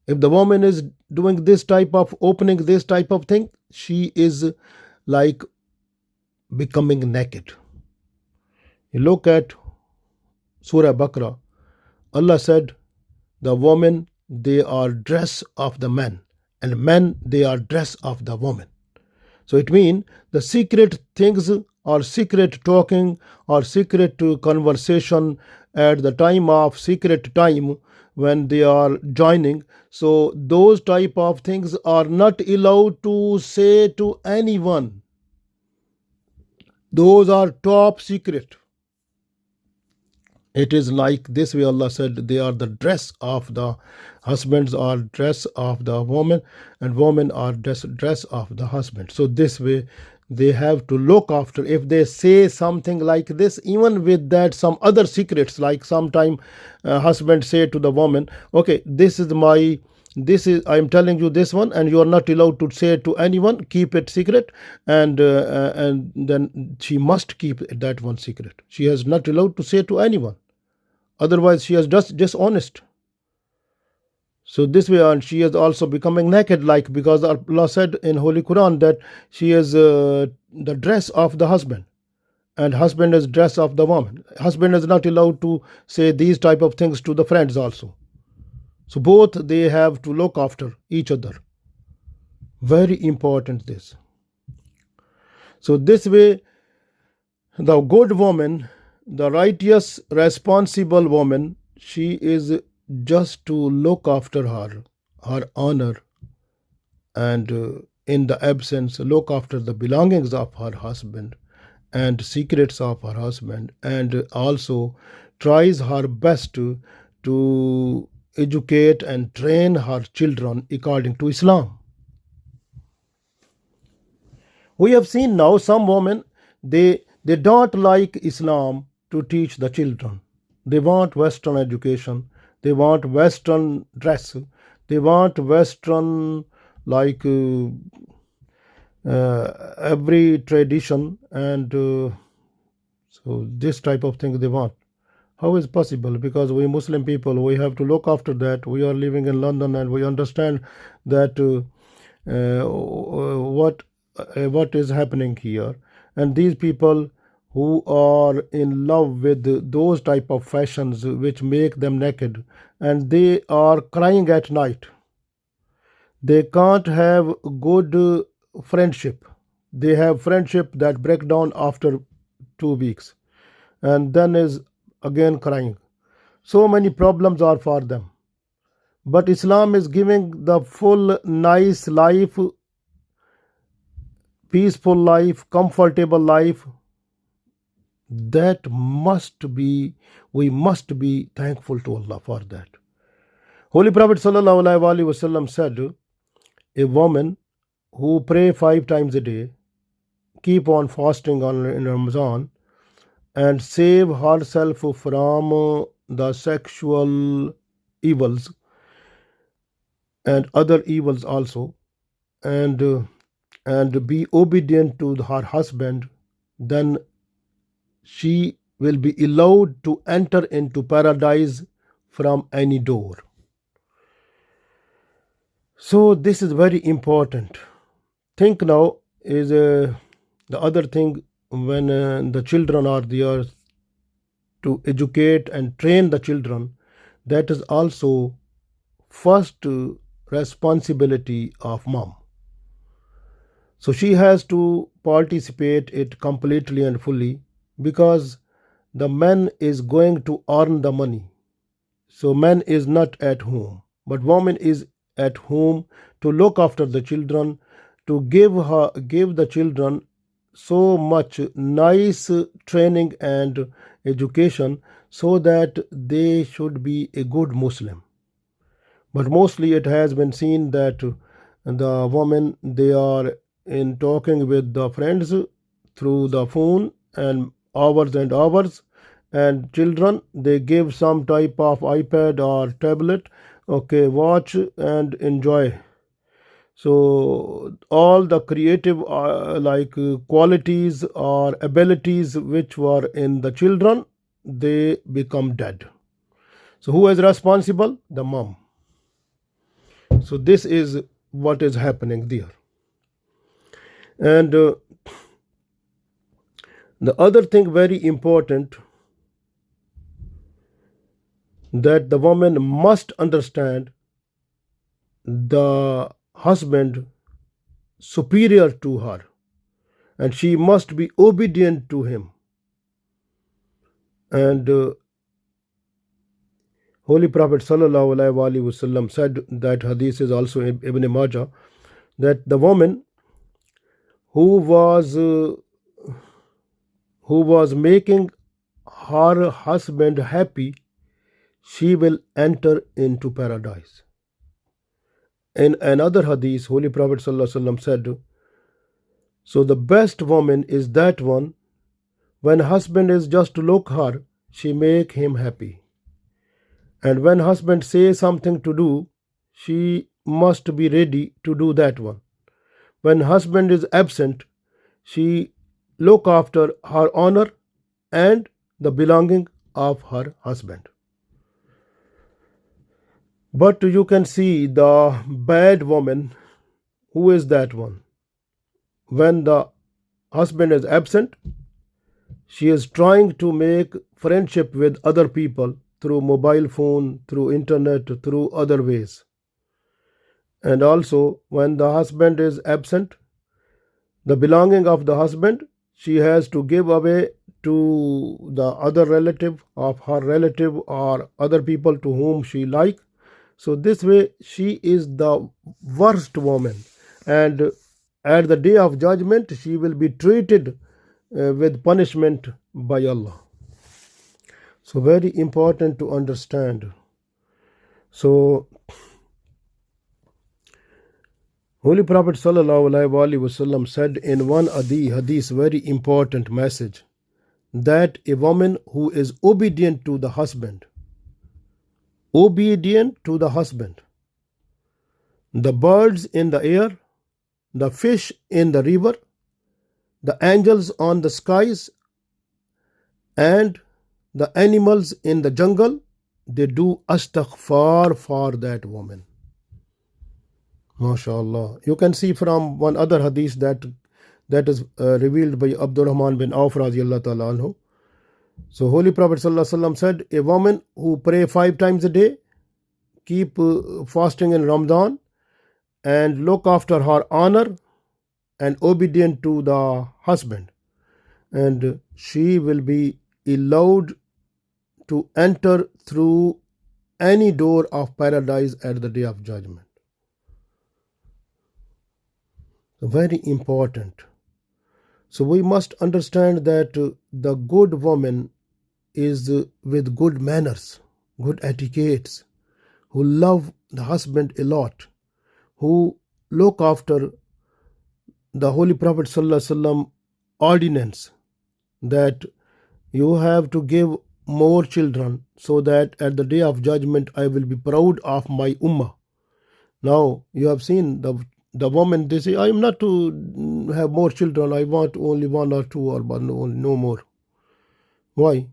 If the woman is doing this type of opening, this type of thing, she is like becoming naked. You look at Surah Baqarah, Allah said, the women, they are dress of the men, and men, they are dress of the woman. So it means the secret things or secret talking or secret conversation at the time of secret time when they are joining. So those type of things are not allowed to say to anyone. Those are top secret. It is like this way Allah said, they are the dress of the husbands are dress of the woman, and women are dress of the husband. So this way they have to look after. If they say something like this, even with that some other secrets, like sometime husband say to the woman, okay, this is I'm telling you this one, and you are not allowed to say it to anyone, keep it secret, and then she must keep that one secret. She is not allowed to say to anyone, otherwise she is just dishonest. So this way, and she is also becoming naked, like, because Allah said in Holy Quran that she is the dress of the husband, and husband is dress of the woman. Husband is not allowed to say these type of things to the friends also. So both, they have to look after each other. Very important this. So this way, the good woman, the righteous, responsible woman, she is just to look after her honor, and in the absence, look after the belongings of her husband and secrets of her husband, and also tries her best to educate and train her children according to Islam. We have seen now some women, they don't like Islam to teach the children. They want Western education. They want Western dress. They want Western, like every tradition, and so this type of thing they want. How is possible? Because we Muslim people, we have to look after that. We are living in London, and we understand that what is happening here. And these people who are in love with those type of fashions which make them naked, and they are crying at night. They can't have good friendship. They have friendship that break down after 2 weeks, and then is again crying. So many problems are for them. But Islam is giving the full nice life, peaceful life, comfortable life. That we must be thankful to Allah for that. Holy Prophet ﷺ said, a woman who pray 5 times a day, keep on fasting in Ramadan, and save herself from the sexual evils and other evils also, and be obedient to her husband, then she will be allowed to enter into paradise from any door. So this is very important. Think now is the other thing, when the children are there, to educate and train the children, that is also first responsibility of mom. So she has to participate it completely and fully, because the man is going to earn the money. So man is not at home, but woman is at home to look after the children, to give the children so much nice training and education so that they should be a good Muslim. But mostly it has been seen that the women, they are in talking with the friends through the phone and hours, and children, they give some type of iPad or tablet, okay, watch and enjoy. So all the creative qualities or abilities which were in the children, they become dead. So who is responsible? The mom. So this is what is happening there. And the other thing very important, that the woman must understand the husband superior to her, and she must be obedient to him. And Holy Prophet sallallahu alaihi wasallam said, that hadith is also in Ibn Majah, that the woman who was making her husband happy, she will enter into paradise. In another hadith, Holy Prophet ﷺ said, so the best woman is that one, when husband is just to look her, she make him happy. And when husband says something to do, she must be ready to do that one. When husband is absent, she look after her honor and the belonging of her husband. But you can see the bad woman. Who is that one? When the husband is absent, she is trying to make friendship with other people through mobile phone, through internet, through other ways. And also, when the husband is absent, the belonging of the husband, she has to give away to the other relative of her relative or other people to whom she like. So this way she is the worst woman, and at the day of judgment she will be treated with punishment by Allah. So very important to understand. So Holy Prophet sallallahu alaihi wasallam said in one hadith very important message, that a woman who is obedient to the husband, the birds in the air, the fish in the river, the angels on the skies, and the animals in the jungle, they do astaghfar for that woman. MashaAllah. You can see from one other hadith that is revealed by Abdurrahman bin Auf radiyallahu ta'ala anhu. So Holy Prophet sallallahu alaihi wasallam said, a woman who pray 5 times a day, keep fasting in Ramadan, and look after her honor and obedient to the husband, and she will be allowed to enter through any door of paradise at the day of judgment. Very important. So we must understand that the good woman is with good manners, good etiquettes, who love the husband a lot, who look after the Holy Prophet ﷺ ordinance, that you have to give more children so that at the day of judgment I will be proud of my ummah. Now you have seen the woman, they say, I am not to have more children, I want only 1 or 2 or no more. Why?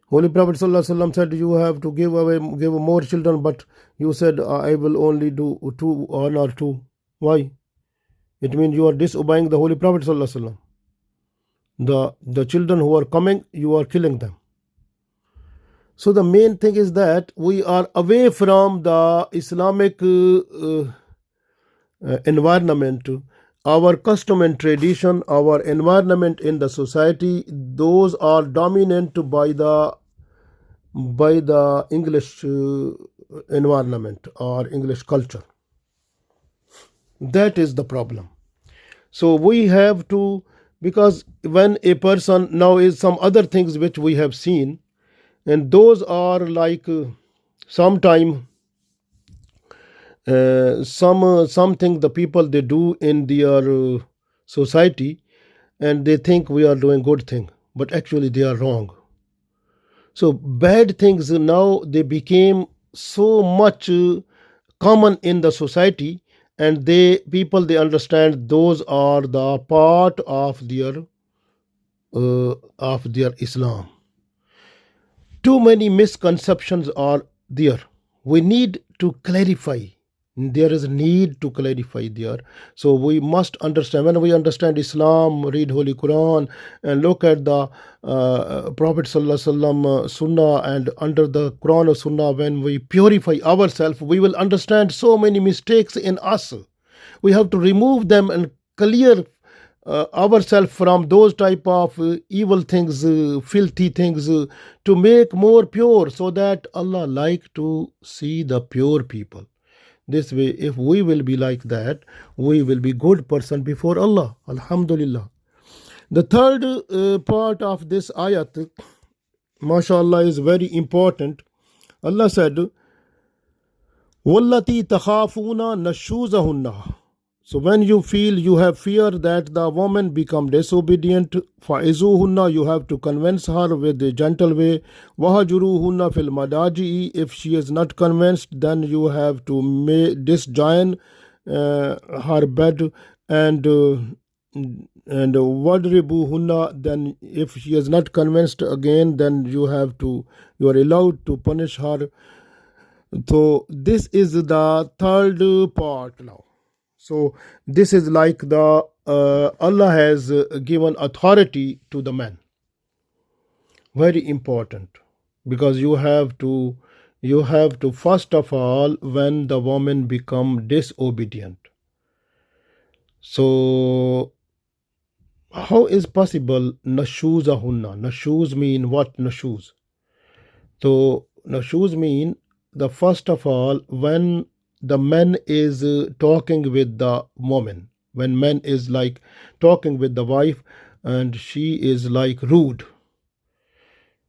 Holy Prophet ﷺ said you have to give more children, but you said I will only do 1 or 2. Why? It means you are disobeying the Holy Prophet ﷺ. The children who are coming, you are killing them. So the main thing is that we are away from the Islamic environment, our custom and tradition, our environment in the society, those are dominant by the English environment or English culture. That is the problem. So we have to Because when a person now is some other things which we have seen, and those are like sometime something the people they do in their society, and they think we are doing good thing, but actually they are wrong. So bad things now they became so much common in the society, and they people they understand those are the part of their Islam. Too many misconceptions are there. We need to clarify. There is a need to clarify there. So we must understand. When we understand Islam, read Holy Quran, and look at the Prophet Sallallahu Alaihi Wasallam Sunnah, and under the Quran or Sunnah, when we purify ourselves, we will understand so many mistakes in us. We have to remove them and clear ourselves from those type of evil things, filthy things, to make more pure, so that Allah like to see the pure people. This way, if we will be like that, we will be good person before Allah. Alhamdulillah. The third part of this ayat, mashallah, is very important. Allah said, وَالَّتِي تَخَافُونَ نَشُوزَهُنَّ. So when you feel you have fear that the woman become disobedient, فَإِذُوهُنَّ, you have to convince her with a gentle way. وَهَجُرُوهُنَّ فِي الْمَضَاجِعِ, if she is not convinced, then you have to disjoin her bed, and وَضْرِبُوهُنَّ, then if she is not convinced again, then you are allowed to punish her. So this is the third part now. So this is like the Allah has given authority to the man. Very important, because you have to first of all, when the woman become disobedient. So how is possible nashuzahunna? Nashuz mean what? Nashuz. So nashuz mean the first of all, when the man is talking with the woman, when man is like talking with the wife, and she is like rude,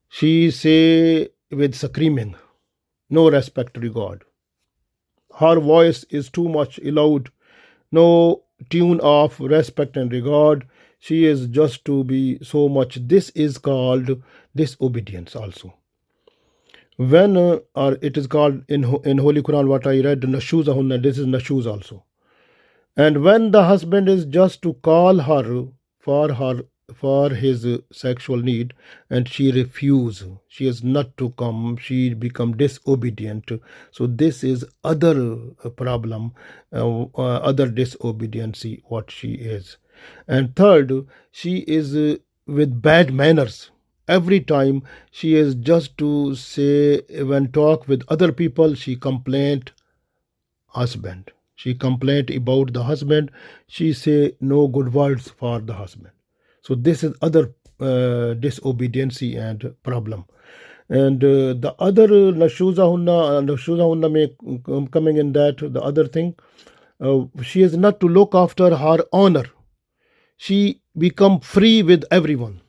she say with screaming, no respect regard, her voice is too much loud, no tune of respect and regard, she is just to be so much. This is called disobedience also. When or it is called in Holy Quran, what I read, nashuzahunna, this is nashuz also. And when the husband is just to call her for his sexual need, and she refuse, she is not to come, she become disobedient. So this is other problem, other disobedience what she is. And third, she is with bad manners. Every time she is just to say, when talk with other people, she complaint husband. She complaint about the husband. She say no good words for the husband. So this is other disobedience and problem. And the other nashuzahunna may coming in that, the other thing, she is not to look after her honor. She become free with everyone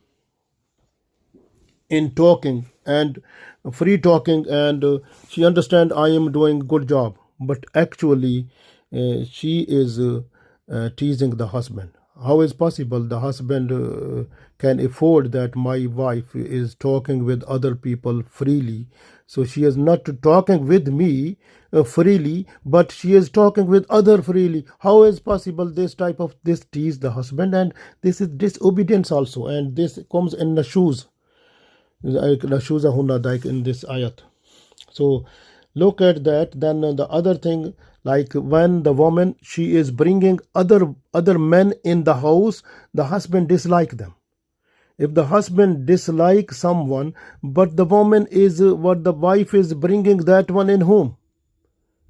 in talking and free talking, and she understand I am doing good job, but actually she is teasing the husband. How is possible the husband can afford that my wife is talking with other people freely, so she is not talking with me freely, but she is talking with other freely? How is possible this type of this tease the husband? And this is disobedience also, and this comes in the shoes, like in this ayat. So look at that. Then the other thing, like when the woman, she is bringing other men in the house, the husband dislike them. If the husband dislike someone, but the woman is what the wife is bringing that one in home,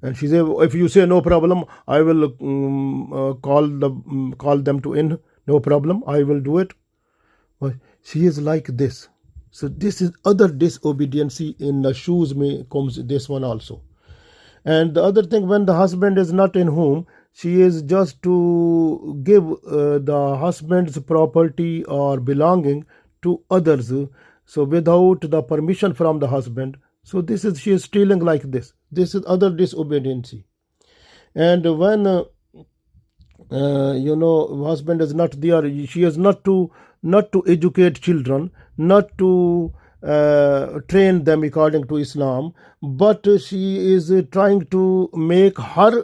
and she say, if you say no problem, I will call them to in, no problem, I will do it. Well, she is like this. So this is other disobedience. In the shoes may comes this one also. And the other thing, when the husband is not in home, she is just to give the husband's property or belonging to others, so without the permission from the husband. So this is, she is stealing like this. This is other disobedience. And when husband is not there, she is not to educate children, not to train them according to Islam, but she is trying to make her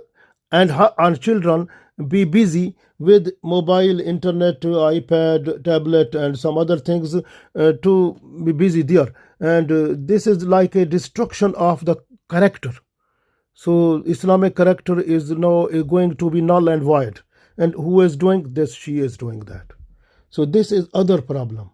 and her children be busy with mobile, internet, iPad, tablet, and some other things, to be busy there. And this is like a destruction of the character. So Islamic character is now going to be null and void. And who is doing this? She is doing that. So this is other problem.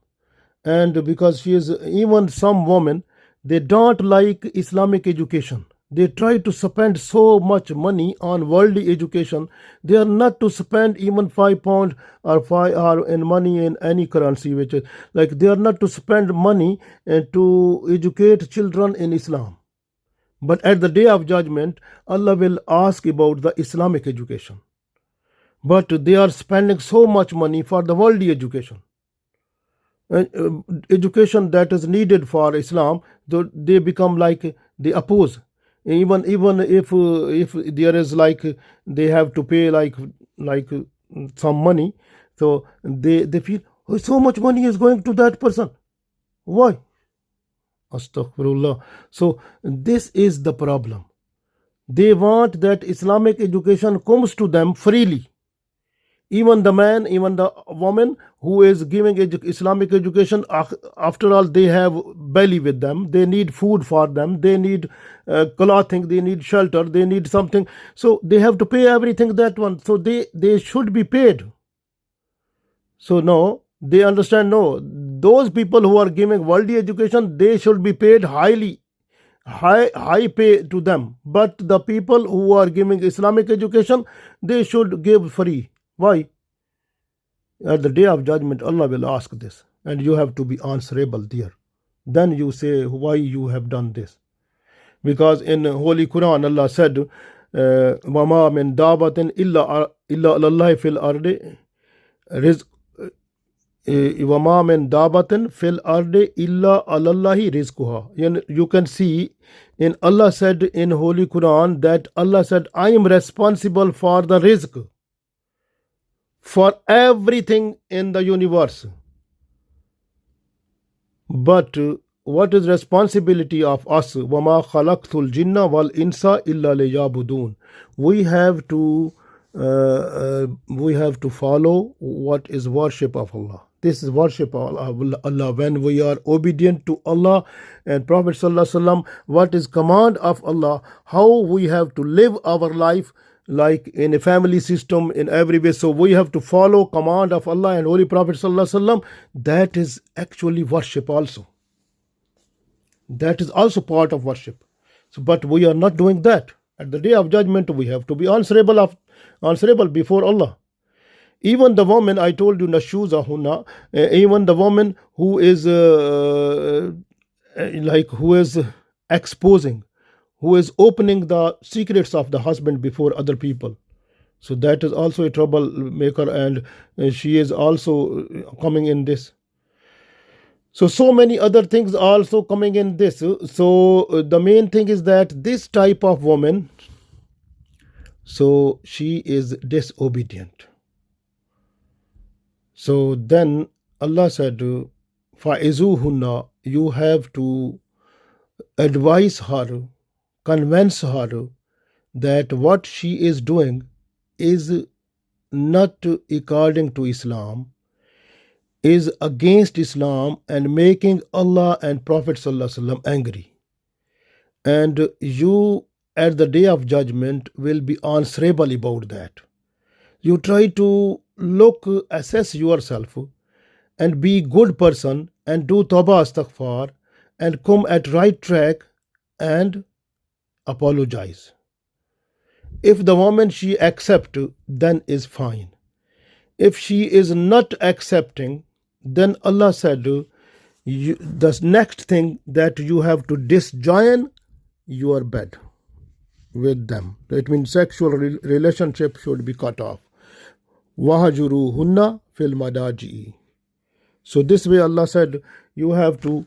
And because she is, even some women, they don't like Islamic education. They try to spend so much money on worldly education. They are not to spend even £5 or five or in money in any currency, which is like they are not to spend money to educate children in Islam. But at the day of judgment, Allah will ask about the Islamic education. But they are spending so much money for the worldly education. Education that is needed for Islam, they become like they oppose. Even if there is like they have to pay like some money, so they feel, oh, so much money is going to that person. Why? Astaghfirullah. So this is the problem. They want that Islamic education comes to them freely. Even the man, even the woman who is giving Islamic education, after all, they have belly with them. They need food for them. They need clothing. They need shelter. They need something. So they have to pay everything that one. So they should be paid. So no, they understand, no, those people who are giving worldly education, they should be paid high pay to them. But the people who are giving Islamic education, they should give free. Why? At the day of judgment, Allah will ask this, and you have to be answerable there. Then you say why you have done this. Because in Holy Quran, Allah said, وَمَا مِن دَابَةٍ إِلَّا اللَّهِ فِي الْأَرْضِ رِزْقُ وَمَا مِن دَابَةٍ فِي الْأَرْضِ إِلَّا عَلَى اللَّهِ رِزْقُهَا. You can see, in Allah said in Holy Quran that Allah said, I am responsible for the rizq, for everything in the universe. But what is responsibility of us? وَمَا خَلَقْتُ الْجِنَّ وَالْإِنسَ إِلَّا لِيَعْبُدُونَ. We have to follow what is worship of Allah. This is worship of Allah. When we are obedient to Allah and Prophet Sallallahu Alaihi Wasallam, what is command of Allah, how we have to live our life, like in a family system, in every way. So we have to follow command of Allah and Holy Prophet Sallallahu Alaihi Wasallam. That is actually worship also. That is also part of worship. So, but we are not doing that. At the day of judgment, we have to be answerable before Allah. Even the woman, I told you, Nashuzahunna, even the woman who is who is exposing, who is opening the secrets of the husband before other people. So that is also a troublemaker, and she is also coming in this. So many other things also coming in this. So the main thing is that this type of woman, so she is disobedient. So then Allah said, فَإِذُوهُنَّ, you have to advise her, convince her that what she is doing is not according to Islam, is against Islam, and making Allah and Prophet Sallallahu Alaihi Wasallam angry. And you at the day of judgment will be answerable about that. You try to assess yourself and be good person and do tawbah astaghfar and come at right track and apologize. If the woman she accept, then is fine. If she is not accepting, then Allah said, the next thing that you have to disjoin your bed. with them. It means sexual relationship should be cut off. وَهَجُرُوهُنَّ فِي الْمَضَاجِعِ. So this way Allah said you have to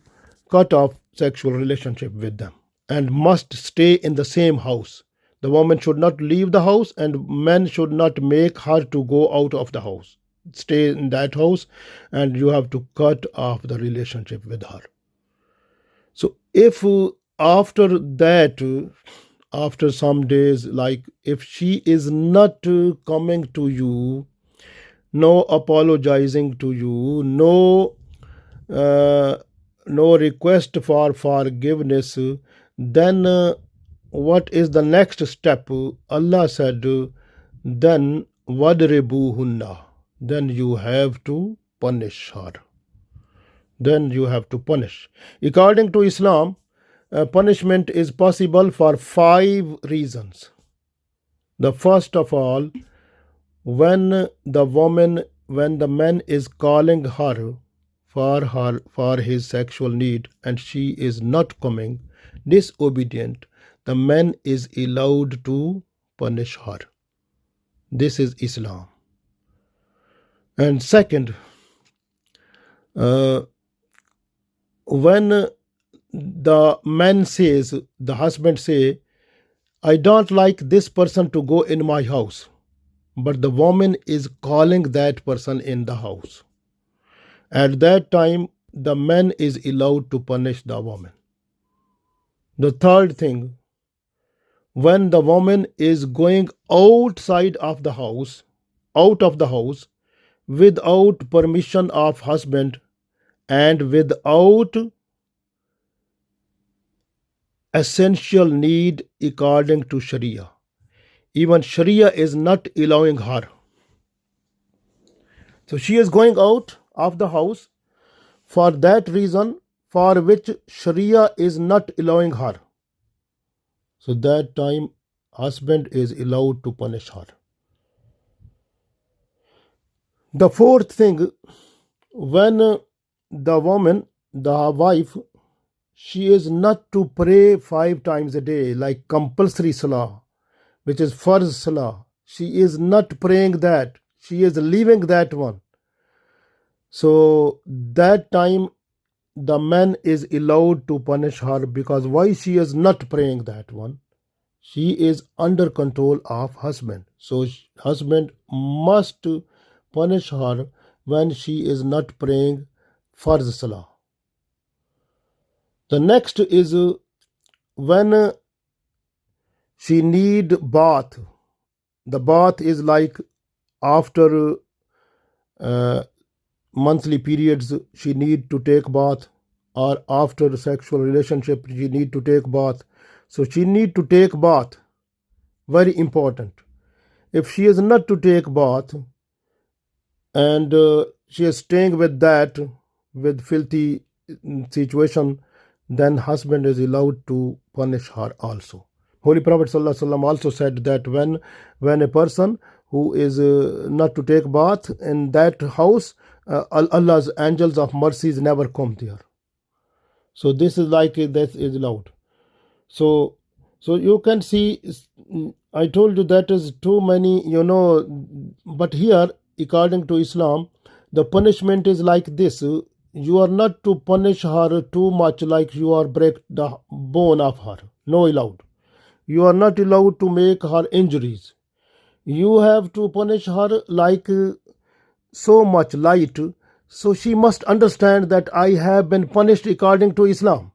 cut off sexual relationship with them and must stay in the same house. The woman should not leave the house and men should not make her to go out of the house. Stay in that house and you have to cut off the relationship with her. So if after that, after some days, like if she is not coming to you, no apologizing to you, no request for forgiveness, then what is the next step? Allah said, then wadribuhunna, then you have to punish her. Then you have to punish. According to Islam, punishment is possible for 5 reasons. The first of all, when the man is calling her for his sexual need and she is not coming, disobedient, the man is allowed to punish her. This is Islam. And second, when the man says, the husband say, I don't like this person to go in my house, but the woman is calling that person in the house. At that time, the man is allowed to punish the woman. The third thing, when the woman is going outside of the house, without permission of husband and without essential need according to Sharia. Even Sharia is not allowing her. So she is going out of the house for that reason for which Sharia is not allowing her. So that time husband is allowed to punish her. The fourth thing, when the woman, the wife, she is not to pray 5 times a day like compulsory salah, which is farz salah. She is not praying that. She is leaving that one. So that time the man is allowed to punish her, because why she is not praying that one? She is under control of husband. So husband must punish her when she is not praying farz salah. The next is when she need bath. The bath is like after monthly periods she need to take bath, or after sexual relationship she need to take bath. So she need to take bath. Very important. If she is not to take bath and she is staying with that, with filthy situation, then husband is allowed to punish her also. Holy Prophet ﷺ also said that when a person who is not to take bath in that house, Allah's angels of mercies never come there. So this is like that is allowed. So you can see, I told you that is too many, but here according to Islam the punishment is like this. You are not to punish her too much, like you are break the bone of her. No allowed. You are not allowed to make her injuries. You have to punish her like so much light, so she must understand that I have been punished according to Islam.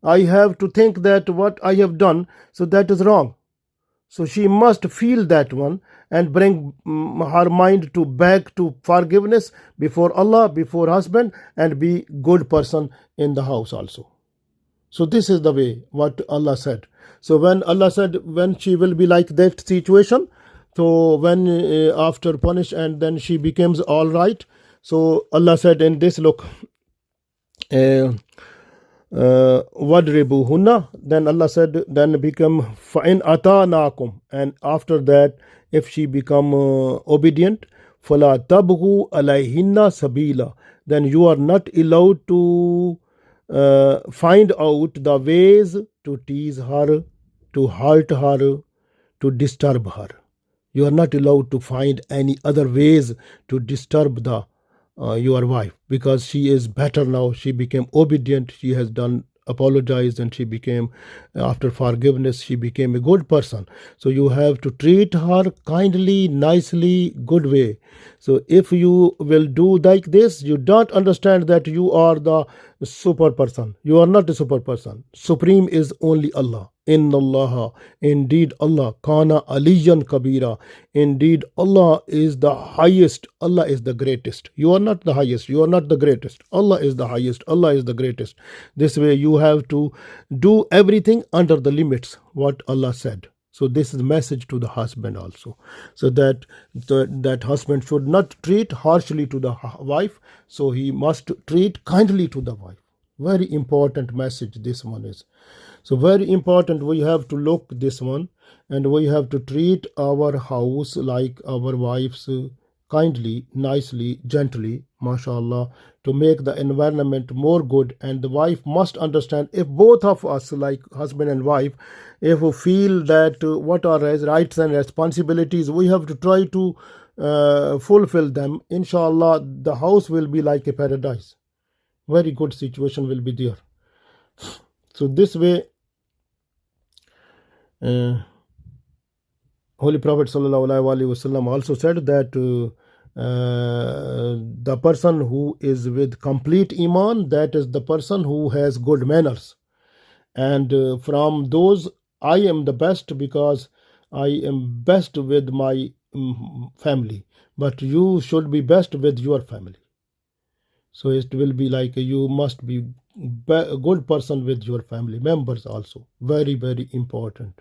I have to think that what I have done, so that is wrong. So she must feel that one and bring her mind to beg to forgiveness before Allah, before husband, and be good person in the house also. So this is the way what Allah said. So when Allah said when she will be like that situation, so when after punish and then she becomes all right, so Allah said in this, look, wadribuhunna, then Allah said then become fa'in atanakum, and after that if she become obedient, fala tabghu alayhinna sabila, then you are not allowed to find out the ways to tease her to hurt her, to disturb her. You are not allowed to find any other ways to disturb the your wife, because she is better now. She became obedient. She has done apologized, and she became, after forgiveness, she became a good person. So you have to treat her kindly, nicely, good way. So if you will do like this, you don't understand that you are the super person. You are not a super person. Supreme is only Allah. Inna Allah, indeed Allah, Kana Aliyan Kabira. Indeed Allah is the highest. Allah is the greatest. You are not the highest. You are not the greatest. Allah is the highest. Allah is the greatest. This way you have to do everything under the limits what Allah said. So this is a message to the husband also. So that husband should not treat harshly to the wife. So he must treat kindly to the wife. Very important message this one is. So very important, we have to look this one, and we have to treat our house like our wives kindly, nicely, gently, mashallah, to make the environment more good. And the wife must understand, if both of us, like husband and wife, if we feel that what are rights and responsibilities, we have to try to fulfill them. Inshallah, the house will be like a paradise. Very good situation will be there. So this way, Holy Prophet ﷺ also said that the person who is with complete iman, that is the person who has good manners. And from those, I am the best, because I am best with my family. But you should be best with your family. So it will be like you must be a good person with your family members also. Very, very important.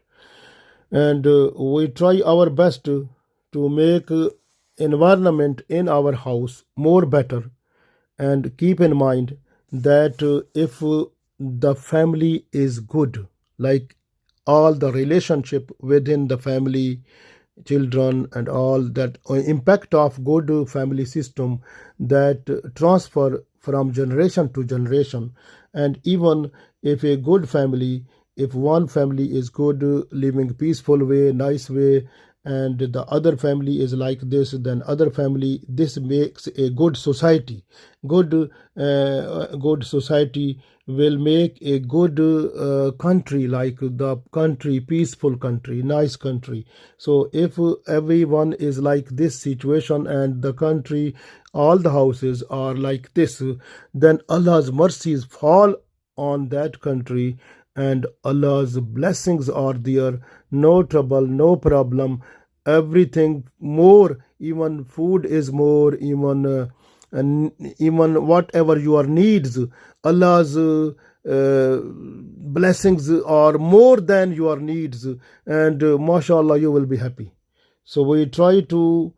And we try our best to make environment in our house more better. And keep in mind that if the family is good, like all the relationship within the family, children and all that, impact of good family system, that transfer from generation to generation. And even if a good family, if one family is good, living peaceful way, nice way, and the other family is like this, then other family, this makes a good society. Good society will make a good country, like the country, peaceful country, nice country. So if everyone is like this situation, and the country, all the houses are like this, then Allah's mercies fall on that country, and Allah's blessings are there. No trouble, no problem, everything more, even food is more, even whatever your needs, Allah's blessings are more than your needs, and mashallah, you will be happy. So we try to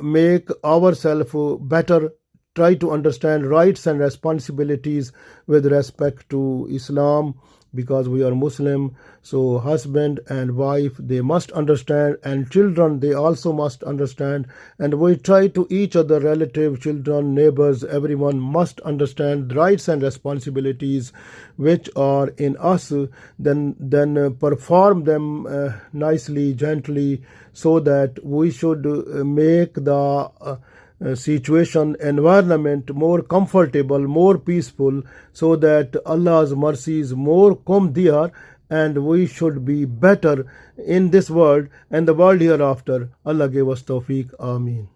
make ourselves better, try to understand rights and responsibilities with respect to Islam, because we are Muslim. So husband and wife, they must understand, and children, they also must understand. And we try to each other, relative, children, neighbors, everyone must understand rights and responsibilities which are in us, then perform them nicely, gently, so that we should make the situation, environment more comfortable, more peaceful, so that Allah's mercies more come there, and we should be better in this world and the world hereafter. Allah give us tawfiq. Ameen.